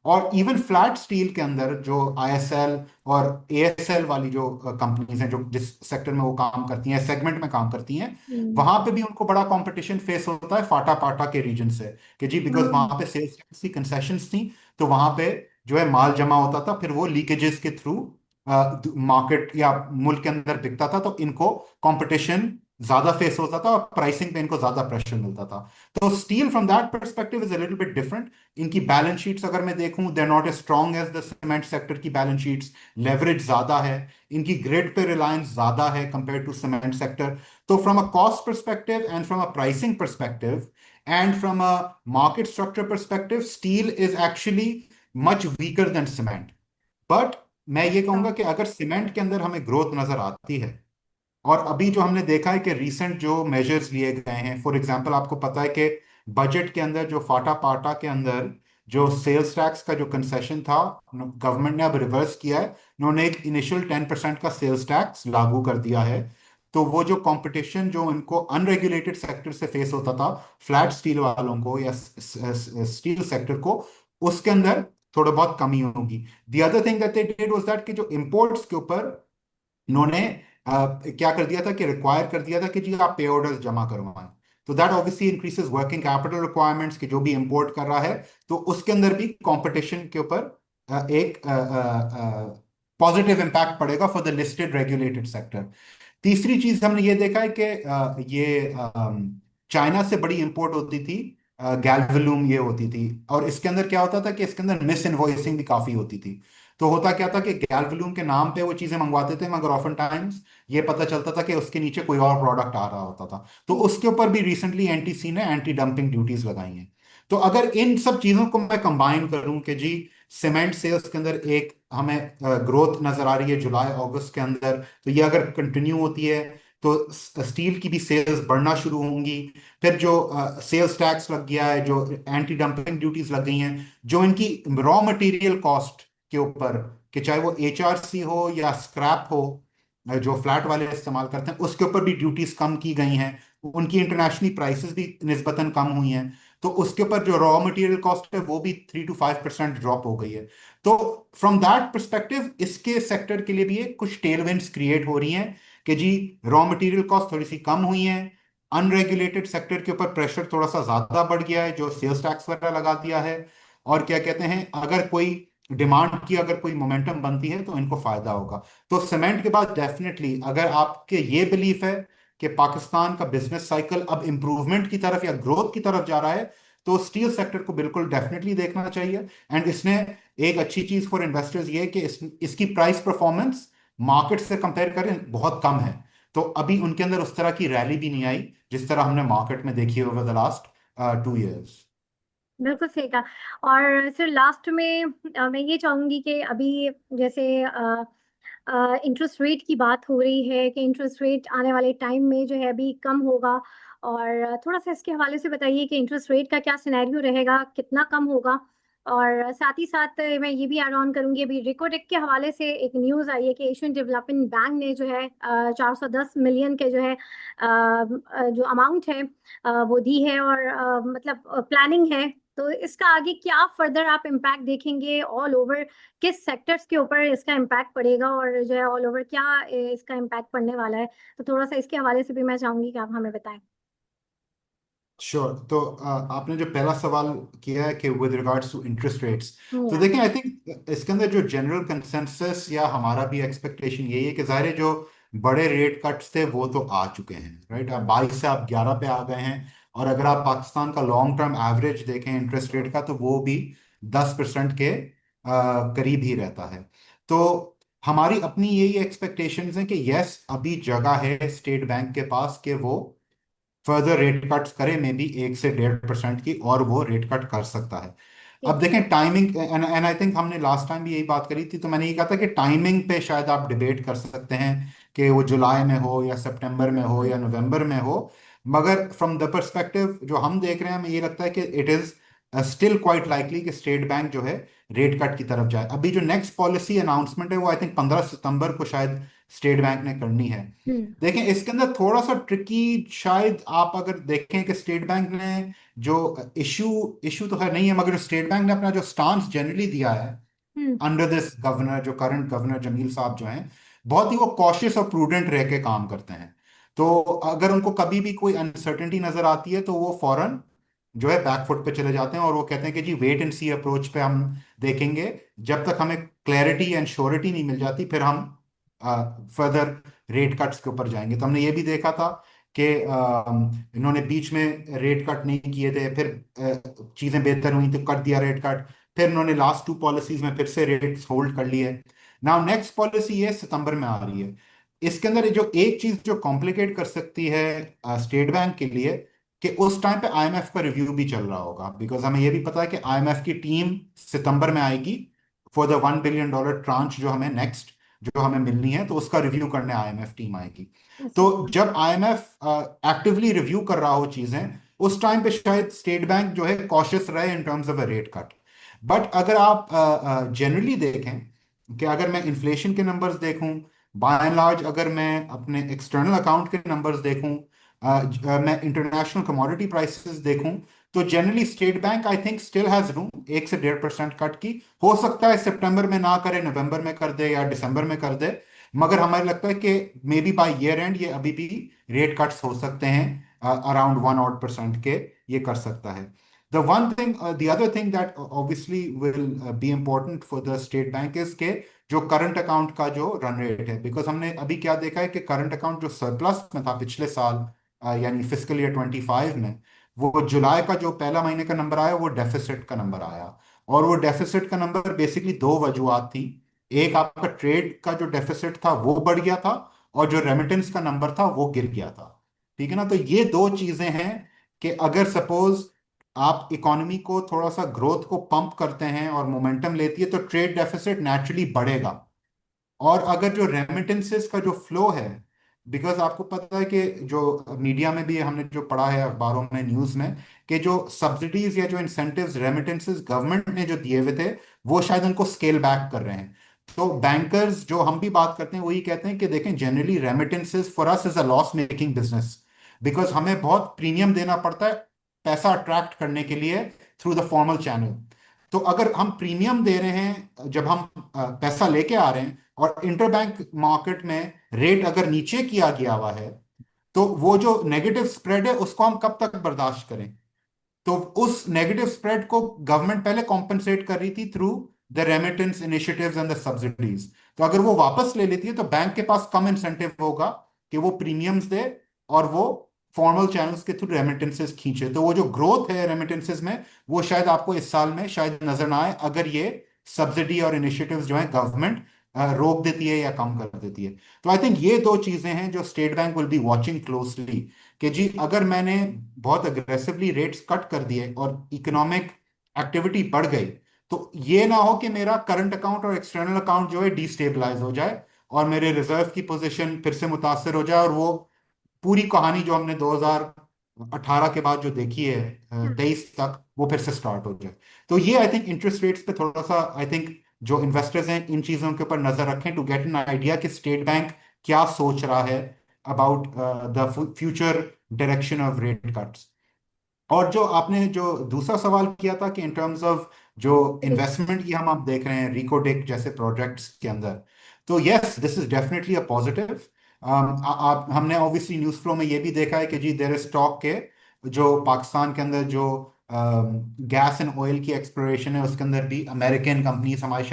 और इवन फ्लैट स्टील के अंदर जो ISL और ASL वाली जो कंपनीज हैं जो जिस सेक्टर में वो काम करती हैं, सेगमेंट में काम करती हैं, वहां पे भी उनको बड़ा कंपटीशन फेस होता है फाटा पाटा के रीजन से कि जी बिकॉज वहां पे सेल्स टैक्स की कंसेशंस थी, तो वहां पे जो है माल जमा होता था, फिर वो लीकेजेस के थ्रू मार्केट या मुल्क के अंदर बिकता था, तो इनको कंपटीशन ज्यादा फेस होता था और प्राइसिंग पे इनको ज्यादा प्रेशर मिलता था। तो steel from that perspective is a little bit different. इनकी बैलेंस शीट्स अगर मैं देखूं they are not as strong as the cement sector की बैलेंस शीट्स, लेवरेज ज्यादा है, इनकी ग्रिड पे रिलायंस ज्यादा है कंपेयर टू सीमेंट सेक्टर। तो from a cost perspective and from a pricing perspective and from a market structure perspective steel is actually much weaker than cement. But मैं ये कहूंगा कि अगर सीमेंट के अंदर हमें ग्रोथ नजर आती है, और अभी जो हमने देखा है कि रीसेंट जो मेजर्स लिए गए हैं, फॉर एग्जांपल आपको पता है कि बजट के अंदर जो फाटा पाटा के अंदर जो सेल्स टैक्स का जो कंसेशन था गवर्नमेंट ने अब रिवर्स किया है। उन्होंने एक इनिशियल 10% का सेल्स टैक्स लागू कर दिया है। तो वो जो कंपटीशन जो इनको अनरेगुलेटेड सेक्टर से फेस होता था, फ्लैट स्टील वालों को या स्टील सेक्टर को, उसके अंदर थोड़ा बहुत कमी होगी। The other thing that they did was that कि जो इंपोर्ट्स के ऊपर इन्होंने क्या कर दिया था कि रिक्वायर कर दिया था कि जी आप पे ऑर्डर्स जमा करवाएं। तो that obviously increases working capital requirements कि जो भी इंपोर्ट कर रहा है, तो उसके अंदर भी कंपटीशन के ऊपर एक पॉजिटिव इम्पैक्ट पड़ेगा for the listed regulated sector. तीसरी चीज हमने ये देखा है कि ये चाइना से बड़ी इंपोर्ट होती थी, गैल्वलूम ये होती थी, और इसके अंदर क्या होता था कि इसके अंदर मिस इन्वॉइसिंग भी काफी होती थी। तो होता क्या था कि गैल्वलूम के नाम पे वो चीजें मंगवाते थे, मगर ऑफन टाइम्स ये पता चलता था कि उसके नीचे कोई और प्रोडक्ट आ रहा होता था। तो उसके ऊपर भी रिसेंटली एनटीसी ने एंटी डंपिंग ड्यूटीज लगाई हैं। तो अगर इन सब चीजों को मैं कंबाइन करूं कि जी सीमेंट सेल्स के अंदर एक हमें ग्रोथ नजर आ रही है जुलाई अगस्त के अंदर, तो ये अगर कंटिन्यू होती है तो स्टील की भी सेल्स बढ़ना शुरू होंगी। फिर जो सेल्स टैक्स लग गया है, जो एंटी डंपिंग ड्यूटीज लग गई हैं, जो इनकी रॉ मटेरियल कॉस्ट के ऊपर, कि चाहे वो एचआरसी हो या स्क्रैप हो, जो फ्लैट वाले इस्तेमाल करते हैं, उसके ऊपर भी ड्यूटीज कम की गई हैं। उनकी इंटरनेशनली प्राइसेस भी निस्बतन कम हुई हैं। तो उसके ऊपर जो रॉ मटेरियल कॉस्ट है वो भी 3 to 5% ड्रॉप हो गई है। तो फ्रॉम दैट परस्पेक्टिव इसके सेक्टर के लिए भी कुछ टेलविंड्स क्रिएट हो रही हैं कि जी रॉ मटेरियल कॉस्ट थोड़ी सी कम हुई है, अनरेगुलेटेड सेक्टर के ऊपर प्रेशर थोड़ा सा ज्यादा बढ़ गया है जो सेल्स टैक्स वगैरह लगा दिया है, और क्या कहते हैं अगर कोई डिमांड की अगर कोई मोमेंटम बनती है तो इनको फायदा होगा। तो सीमेंट के बाद डेफिनेटली अगर आपके ये बिलीफ है कि पाकिस्तान का बिजनेस साइकिल अब इंप्रूवमेंट की तरफ या ग्रोथ की तरफ जा रहा है, तो स्टील सेक्टर को बिल्कुल डेफिनेटली देखना चाहिए। एंड इसने एक अच्छी चीज फॉर इन्वेस्टर्स ये है कि इसकी प्राइस परफॉर्मेंस मार्केट से कंपेयर करें बहुत कम है। तो अभी उनके अंदर उस तरह की रैली भी नहीं आई जिस तरह हमने मार्केट में देखी ओवर द लास्ट 2 years। बिल्कुल सही कहा। और फिर लास्ट में मैं ये चाहूंगी कि अभी जैसे इंटरेस्ट रेट की बात हो रही है कि इंटरेस्ट रेट आने वाले टाइम में जो है अभी कम होगा, और थोड़ा सा इसके हवाले से बताइए कि इंटरेस्ट रेट का क्या सिनेरियो रहेगा, कितना कम होगा। और साथ ही साथ मैं ये भी ऐड ऑन करूंगी, अभी रिकोडेक के हवाले से एक न्यूज़ आई है कि एशियन डेवलपमेंट बैंक ने जो है 410 मिलियन के जो है जो अमाउंट है वो दी है, और मतलब प्लानिंग है। तो इसका आगे क्या फर्दर आप इम्पैक्ट देखेंगे ऑल ओवर, किस सेक्टर्स के ऊपर इसका इम्पैक्ट पड़ेगा, और जो है ऑल ओवर क्या इसका इम्पैक्ट पड़ने वाला है। तो थोड़ा सा इसके हवाले से भी मैं चाहूंगी कि आप हमें बताएं। श्योर। तो आपने जो पहला सवाल किया है कि with regards to interest rates, तो या देखें आई थिंक इसके अंदर जो जनरल कंसेंसस या हमारा भी एक्सपेक्टेशन यही है कि ज़ाहिर है जो बड़े रेट कट्स थे वो तो आ चुके हैं, राइट। आप 22 से आप 11 पे आ गए हैं, और अगर आप पाकिस्तान का लॉन्ग टर्म एवरेज देखें इंटरेस्ट रेट का, तो वो भी 10% के करीब ही रहता है। तो हमारी अपनी यही एक्सपेक्टेशंस हैं कि यस अभी जगह है स्टेट बैंक के पास कि वो फर्दर रेट कट्स करे, मे बी 1 से 1.5% की, और वो रेट कट कर सकता है। अब ठीक है। देखें टाइमिंग, एंड आई थिंक हमने लास्ट टाइम भी यही बात करी थी, तो मैंने ये कहा था कि टाइमिंग पे शायद आप डिबेट कर सकते हैं कि वो जुलाई में हो या सितंबर में हो या नवंबर में हो। मगर फ्रॉम द परस्पेक्टिव जो हम देख रहे हैं, हमें ये लगता है कि it is still quite likely कि स्टेट बैंक जो है रेट कट की तरफ जाए। अभी जो नेक्स्ट पॉलिसी अनाउंसमेंट है वो आई थिंक 15 सितंबर को शायद स्टेट बैंक ने करनी है। हम्म। देखें इसके अंदर थोड़ा सा ट्रिकी, शायद आप अगर देखें कि स्टेट बैंक ने जो इशू इशू तो है नहीं है, मगर स्टेट बैंक ने अपना जो स्टांस जनरली दिया है हम्म। अंडर दिस गवर्नर, जो करंट गवर्नर जमील साहब जो हैं, बहुत ही वो कॉशियस और प्रूडेंट रह के काम करते हैं। तो अगर उनको कभी भी कोई अनसर्टेनिटी नजर आती है तो वो फौरन जो है बैकफुट पे चले जाते हैं, और वो कहते हैं कि जी वेट एंड सी अप्रोच पे हम देखेंगे, जब तक हमें क्लैरिटी एंड श्योरिटी नहीं मिल जाती फिर हम फर्दर रेट कट्स के ऊपर जाएंगे। तो हमने ये भी देखा था कि इन्होंने बीच में रेट कट नहीं किए थे, फिर चीजें बेहतर हुई तो कर दिया रेट कट, फिर इन्होंने लास्ट 2 पॉलिसीज में फिर से रेट्स होल्ड कर लिए। नाउ नेक्स्ट पॉलिसी ये सितंबर में आ रही है। इसके अंदर जो एक चीज जो कॉम्प्लिकेट कर सकती है स्टेट बैंक के लिए, कि उस टाइम पे आईएमएफ का रिव्यू भी चल रहा होगा, बिकॉज हमें ये भी पता है कि आईएमएफ की टीम सितंबर में आएगी फॉर द $1 बिलियन ट्रांच जो हमें नेक्स्ट जो हमें मिलनी है, तो उसका रिव्यू करने आईएमएफ टीम आएगी। तो अच्छा। जब आईएमएफ एक्टिवली रिव्यू कर रहा हो चीजें, उस टाइम पे शायद स्टेट बैंक जो है कॉशियस रहे इन terms of a rate cut. But अगर आप जनरली देखें कि अगर मैं इन्फ्लेशन के नंबर्स देखूं, बाय एंड लार्ज अगर मैं अपने एक्सटर्नल अकाउंट के नंबर्स देखूं, मैं इंटरनेशनल कमोडिटी प्राइसेस देखूं, तो generally state bank I think still has room 1 से 1.5% कट की। हो सकता है सितंबर में ना करे, नवंबर में कर दे या दिसंबर में कर दे, मगर हमें लगता है कि may be by year and ये अभी भी रेट कट्स हो सकते हैं, अराउंड 1% के ये कर सकता है. The other thing that obviously will be important for the state bank is के जो करंट अकाउंट का जो रन रेट है, बिकॉज हमने अभी क्या देखा है कि करंट अकाउंट जो सरप्लस में था पिछले साल, यानी फिस्कल ईयर 25 में, वो जुलाई का जो पहला महीने का नंबर आया वो डेफिसिट का नंबर आया. और वो डेफिसिट का नंबर बेसिकली दो वजूहत थी. एक, आपका ट्रेड का जो डेफिसिट था वो बढ़ गया था, और जो रेमिटेंस का नंबर था वो गिर गया था. ठीक है ना. तो ये दो चीजें हैं कि अगर सपोज आप इकोनॉमी को थोड़ा सा ग्रोथ को पंप करते हैं और मोमेंटम लेती है, तो ट्रेड डेफिसिट नेचुरली बढ़ेगा. और अगर जो रेमिटेंसेस का जो फ्लो है, बिकॉज आपको पता है कि जो मीडिया में भी हमने जो पढ़ा है, अखबारों में, न्यूज़ में, कि जो सब्सिडीज या जो इंसेंटिव्स रेमिटेंसेस गवर्नमेंट ने जो दिए हुए थे, वो शायद उनको स्केल बैक कर रहे हैं. तो बैंकर्स जो हम भी बात करते हैं वही कहते हैं कि देखें, generally remittances for us is a loss making business, because हमें बहुत प्रीमियम देना पड़ता है पैसा अट्रैक्ट करने के लिए थ्रू द फॉर्मल चैनल. तो अगर हम प्रीमियम दे रहे हैं, जब हम पैसा लेके आ रहे हैं, और इंटरबैंक मार्केट में रेट अगर नीचे किया गया हुआ है, तो वो जो नेगेटिव स्प्रेड है उसको हम कब तक बर्दाश्त करें. तो उस नेगेटिव स्प्रेड को गवर्नमेंट पहले कॉम्पनसेट कर रही थी through the remittance initiatives and the subsidies. तो अगर वो वापस ले लेती है तो बैंक के पास कम इंसेंटिव होगा कि वो प्रीमियम्स दे और वो फॉर्मल चैनल्स के थ्रू रेमिटेंसेस खींचे. तो वो जो ग्रोथ है रेमिटेंसेस में, वो शायद आपको इस साल में शायद नजर ना आए, अगर ये सब्सिडी और इनिशिएटिव्स जो है गवर्नमेंट रोक देती है या कम कर देती है. तो आई थिंक ये दो चीजें हैं जो state bank will be watching closely, कि जी अगर मैंने बहुत अग्रेसिवली रेट्स कट कर दिए और इकोनॉमिक एक्टिविटी बढ़ गई, तो ये ना हो कि मेरा करंट अकाउंट और एक्सटर्नल अकाउंट जो है डिस्टेबलाइज हो जाए, और मेरे रिजर्व की पोजीशन फिर से मुतासर हो जाए, और वो पूरी कहानी जो हमने 2018 के बाद जो देखी है, हाँ, 23 तक, वो फिर से स्टार्ट हो जाए. तो ये आई थिंक इंटरेस्ट रेट्स पे थोड़ा सा, आई थिंक जो इन्वेस्टर्स हैं इन चीजों के ऊपर नजर रखें, टू गेट एन आइडिया कि स्टेट बैंक क्या सोच रहा है about the future direction of rate cuts. और जो आपने जो दूसरा सवाल किया था कि इन टर्म्स ऑफ जो इन्वेस्टमेंट की हम आप देख रहे हैं रिकोडेक जैसे प्रोजेक्ट्स के अंदर, तो yes, this is definitely a positive. आप हमने ऑब्वियसली न्यूज़ फ्लो में ये भी देखा है कि जी देयर इज टॉक के जो पाकिस्तान के अंदर जो गैस एंड ऑयल की एक्सप्लोरेशन है, उसके अंदर भी अमेरिकन कंपनीज हमारे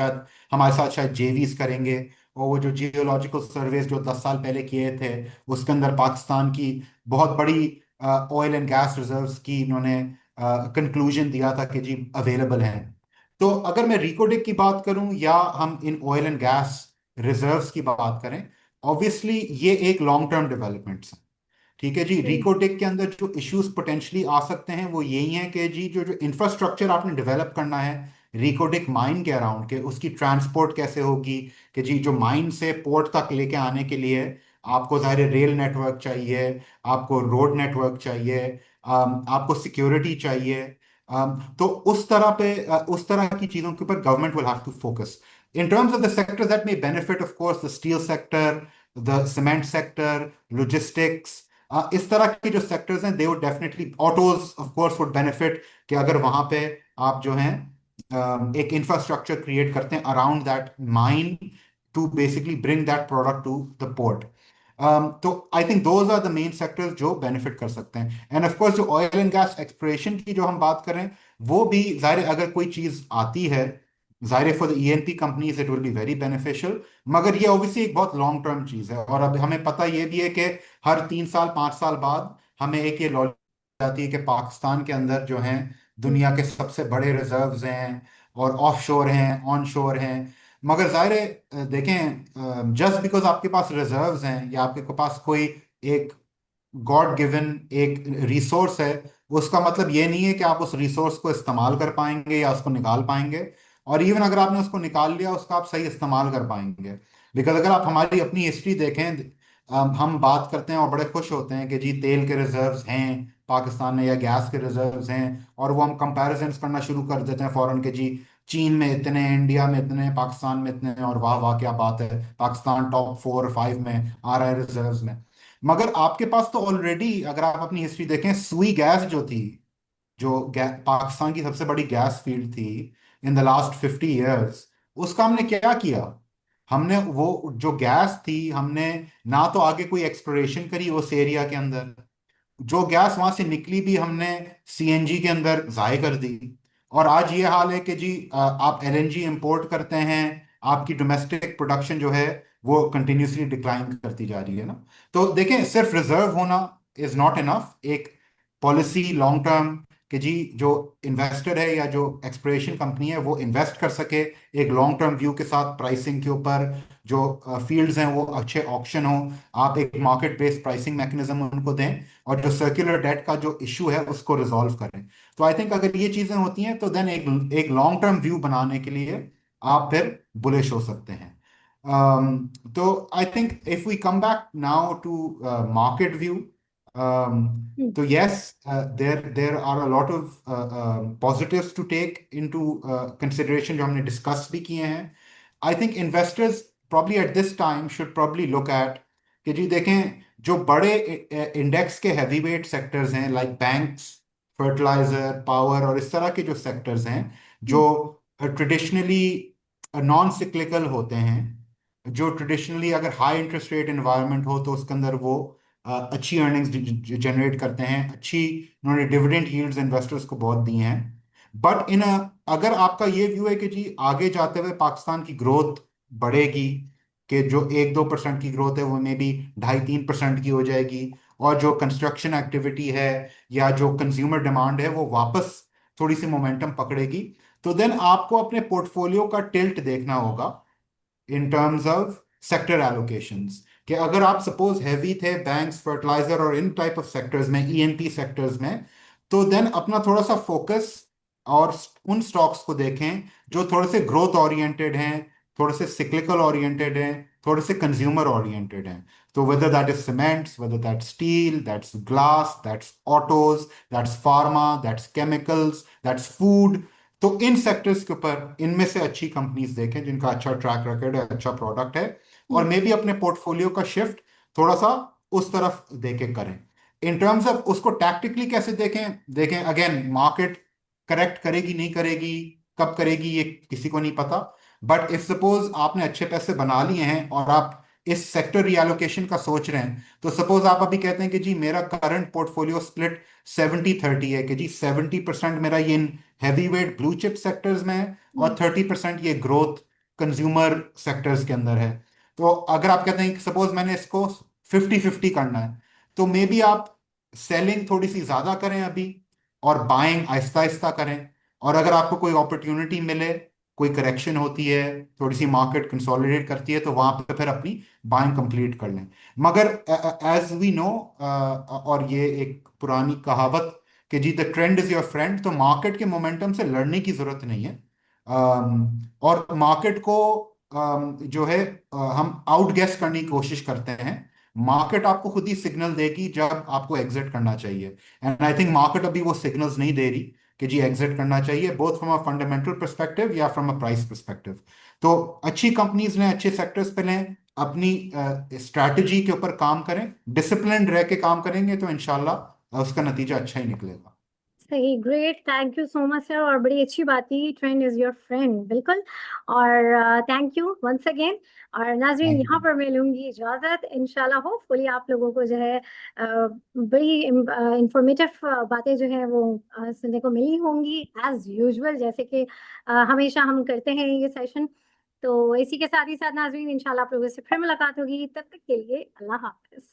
साथ शायद जेवीज करेंगे. और वो जो जियोलॉजिकल सर्वेज जो 10 साल पहले किए थे, उसके अंदर पाकिस्तान की बहुत बड़ी ऑयल एंड गैस रिजर्व्स की इन्होंने कंक्लूजन दिया था कि जी अवेलेबल हैं. तो अगर मैं रिकोडिक की बात करूं या हम in oil and gas reserves की बात करें, ऑब्वियसली ये एक लॉन्ग टर्म डेवलपमेंट्स है. ठीक है जी. रिकोटेक के अंदर जो इश्यूज पोटेंशली आ सकते हैं वो यही हैं कि जी जो जो इंफ्रास्ट्रक्चर आपने डेवलप करना है रिकोटेक माइन के अराउंड, के उसकी ट्रांसपोर्ट कैसे होगी, कि जी जो माइन से पोर्ट तक लेके आने के लिए आपको ज़ाहिर रेल नेटवर्क चाहिए, आपको रोड नेटवर्क चाहिए, आपको सिक्योरिटी चाहिए. तो उस तरह पे उस तरह की चीज़ों के ऊपर government will have to focus. In terms of the sectors that may benefit, of course, the steel sector, the cement sector, logistics, इस तरह के जो सेक्टर्स हैं, they would definitely, autos of course would benefit, कि अगर वहां पे आप जो हैं एक इंफ्रास्ट्रक्चर क्रिएट करते हैं around that mine to basically bring that product to the port. तो I think those are the main sectors जो बेनिफिट कर सकते हैं. एंड ऑफ कोर्स जो ऑयल एंड गैस एक्सप्लोरेशन की जो हम बात कर रहे हैं, वो भी जाहिर है अगर कोई चीज आती है, जाहिर for the ENP companies it will be very beneficial. मगर ये ऑब्वियसली एक बहुत लॉन्ग टर्म चीज है, और अब हमें पता ये भी है कि हर 3 साल 5 साल बाद हमें एक ये लॉजिक आती है कि पाकिस्तान के अंदर जो हैं दुनिया के सबसे बड़े रिजर्व्स हैं, और ऑफशोर हैं, ऑनशोर हैं. मगर जाहिर है देखें, जस्ट बिकॉज आपके पास रिजर्व्स हैं या आपके पास कोई एक गॉड गिवन एक रिसोर्स है, उसका मतलब ये नहीं है कि आप उस रिसोर्स को इस्तेमाल कर पाएंगे या उसको निकाल पाएंगे. और इवन अगर आपने उसको निकाल लिया, उसका आप सही इस्तेमाल कर पाएंगे. बिकॉज अगर आप हमारी अपनी हिस्ट्री देखें, हम बात करते हैं और बड़े खुश होते हैं कि जी तेल के रिजर्व्स हैं पाकिस्तान में या गैस के रिजर्व्स हैं, और वो हम कंपैरिजन्स करना शुरू कर देते हैं फौरन के जी चीन में इतने, इंडिया में इतने, पाकिस्तान में इतने, और वाह वाह क्या बात है, पाकिस्तान टॉप 4 और 5 में आ रहा है रिजर्व्स में. मगर आपके पास तो ऑलरेडी, अगर आप अपनी हिस्ट्री देखें, सुई गैस जो थी, जो पाकिस्तान की सबसे बड़ी गैस फील्ड थी इन द लास्ट 50 ईयर्स, उसका हमने क्या किया. हमने वो जो गैस थी, हमने ना तो आगे कोई एक्सप्लोरेशन करी उस एरिया के अंदर, जो गैस वहां से निकली भी हमने सीएनजी के अंदर जाए कर दी। और आज ये हाल है कि जी आप एलएनजी इंपोर्ट करते हैं, आपकी डोमेस्टिक प्रोडक्शन जो है वो कंटिन्यूसली डिक्लाइन करती जा रही है ना। तो देखें, सिर्फ रिजर्व होना इज नॉट इनफ। एक पॉलिसी लॉन्ग टर्म कि जी जो इन्वेस्टर है या जो एक्सप्लोरेशन कंपनी है वो इन्वेस्ट कर सके एक लॉन्ग टर्म व्यू के साथ, प्राइसिंग के ऊपर, जो फील्ड्स हैं वो अच्छे ऑप्शन हो, आप एक मार्केट बेस्ड प्राइसिंग मैकेनिज्म उनको दें, और जो सर्कुलर डेट का जो इशू है उसको रिजॉल्व करें। तो आई थिंक अगर ये चीजें होती हैं तो देन एक लॉन्ग टर्म व्यू बनाने के लिए आप फिर बुलिश हो सकते हैं। तो I think if we come back now to market view, तो yes, there are a lot of positives to take into consideration जो हमने डिस्कस भी किए हैं। I think investors probably at this time should probably look at कि जी देखें, जो बड़े इंडेक्स के हैवी वेट सेक्टर्स हैं लाइक बैंक्स, फर्टिलाइजर, पावर और इस तरह के जो सेक्टर्स हैं जो ट्रेडिशनली नॉन सिक्लिकल होते हैं, जो ट्रेडिशनली अगर हाई इंटरेस्ट रेट एनवायरनमेंट हो तो उसके अंदर वो अच्छी अर्निंग्स जनरेट करते हैं, अच्छी उन्होंने डिविडेंड यील्ड्स इन्वेस्टर्स को बहुत दी हैं। बट अगर आपका ये व्यू है कि जी आगे जाते हुए पाकिस्तान की ग्रोथ बढ़ेगी, कि जो 1-2% की ग्रोथ है वो मे बी 2.5-3% की हो जाएगी, और जो कंस्ट्रक्शन एक्टिविटी है या जो कंज्यूमर डिमांड है वो वापस थोड़ी सी मोमेंटम पकड़ेगी, तो देन आपको अपने पोर्टफोलियो का टिल्ट देखना होगा इन टर्म्स ऑफ सेक्टर एलोकेशंस। कि अगर आप सपोज हैवी थे बैंक्स, फर्टिलाइजर और इन टाइप ऑफ सेक्टर्स में, ईएनपी सेक्टर्स में, तो देन अपना थोड़ा सा फोकस और उन स्टॉक्स को देखें जो थोड़े से ग्रोथ ओरिएंटेड हैं, थोड़े से सिक्लिकल ओरिएंटेड हैं, थोड़े से कंज्यूमर ओरिएंटेड हैं। तो whether that is cements, weather that's steel, that's glass, that's autos, that's pharma, that's chemicals, that's food, तो इन सेक्टर्स के ऊपर इनमें से अच्छी कंपनीज देखें जिनका अच्छा ट्रैक रिकॉर्ड है, अच्छा प्रोडक्ट है, और मे भी अपने पोर्टफोलियो का शिफ्ट थोड़ा सा उस तरफ देके करें। इन टर्म्स ऑफ उसको टैक्टिकली कैसे देखें, देखें अगेन मार्केट करेक्ट करेगी नहीं करेगी, कब करेगी ये किसी को नहीं पता। बट इफ सपोज आपने अच्छे पैसे बना लिए हैं और आप इस सेक्टर रिएलोकेशन का सोच रहे हैं, तो सपोज आप अभी कहते हैं कि जी मेरा करंट पोर्टफोलियो स्प्लिट 70-30 है, कि जी 70% मेरा ये heavy weight blue chip sectors में है और 30% ये ग्रोथ कंज्यूमर सेक्टर्स के अंदर है। तो अगर आप कहते हैं कि सपोज मैंने इसको 50-50 करना है, तो मे बी आप सेलिंग थोड़ी सी ज्यादा करें अभी और बाइंग आहिस्ता आहिस्ता करें, और अगर आपको कोई अपॉर्चुनिटी मिले, कोई करेक्शन होती है, थोड़ी सी मार्केट कंसोलिडेट करती है, तो वहां पे फिर अपनी बाइंग कंप्लीट कर लें। मगर एज वी नो, और ये एक पुरानी कहावत कि जी the trend is your friend, तो मार्केट के मोमेंटम से लड़ने की जरूरत नहीं है। और मार्केट को जो है हम आउट गेस करने की कोशिश करते हैं। मार्केट आपको खुद ही सिग्नल देगी जब आपको एग्जिट करना चाहिए, एंड आई थिंक मार्केट अभी वो सिग्नल्स नहीं दे रही कि जी एग्जिट करना चाहिए, both from a fundamental perspective या फ्रॉम अ प्राइस परस्पेक्टिव। तो अच्छी कंपनीज ने अच्छे सेक्टर्स पे लें, अपनी स्ट्रैटेजी के ऊपर काम करें, डिसिप्लिन रह के काम करेंगे तो इंशाल्लाह उसका नतीजा अच्छा ही निकलेगा। सही, great, thank you so much sir. और बड़ी अच्छी बात थी, ट्रेंड इज योर फ्रेंड, बिल्कुल। और थैंक यू वंस अगेन। और नाज़रीन, थैंक यहाँ यू। पर मैं लूंगी इजाजत। इंशाल्लाह होपफुली आप लोगों को जो है बड़ी इंफॉर्मेटिव बातें जो है वो सुनने को मिली होंगी, एज यूजुअल, जैसे कि हमेशा हम करते हैं ये सेशन। तो इसी के साथ ही साथ नाज़रीन, इंशाल्लाह आप लोगों से फिर मुलाकात होगी। तब तक के लिए अल्लाह हाफिज।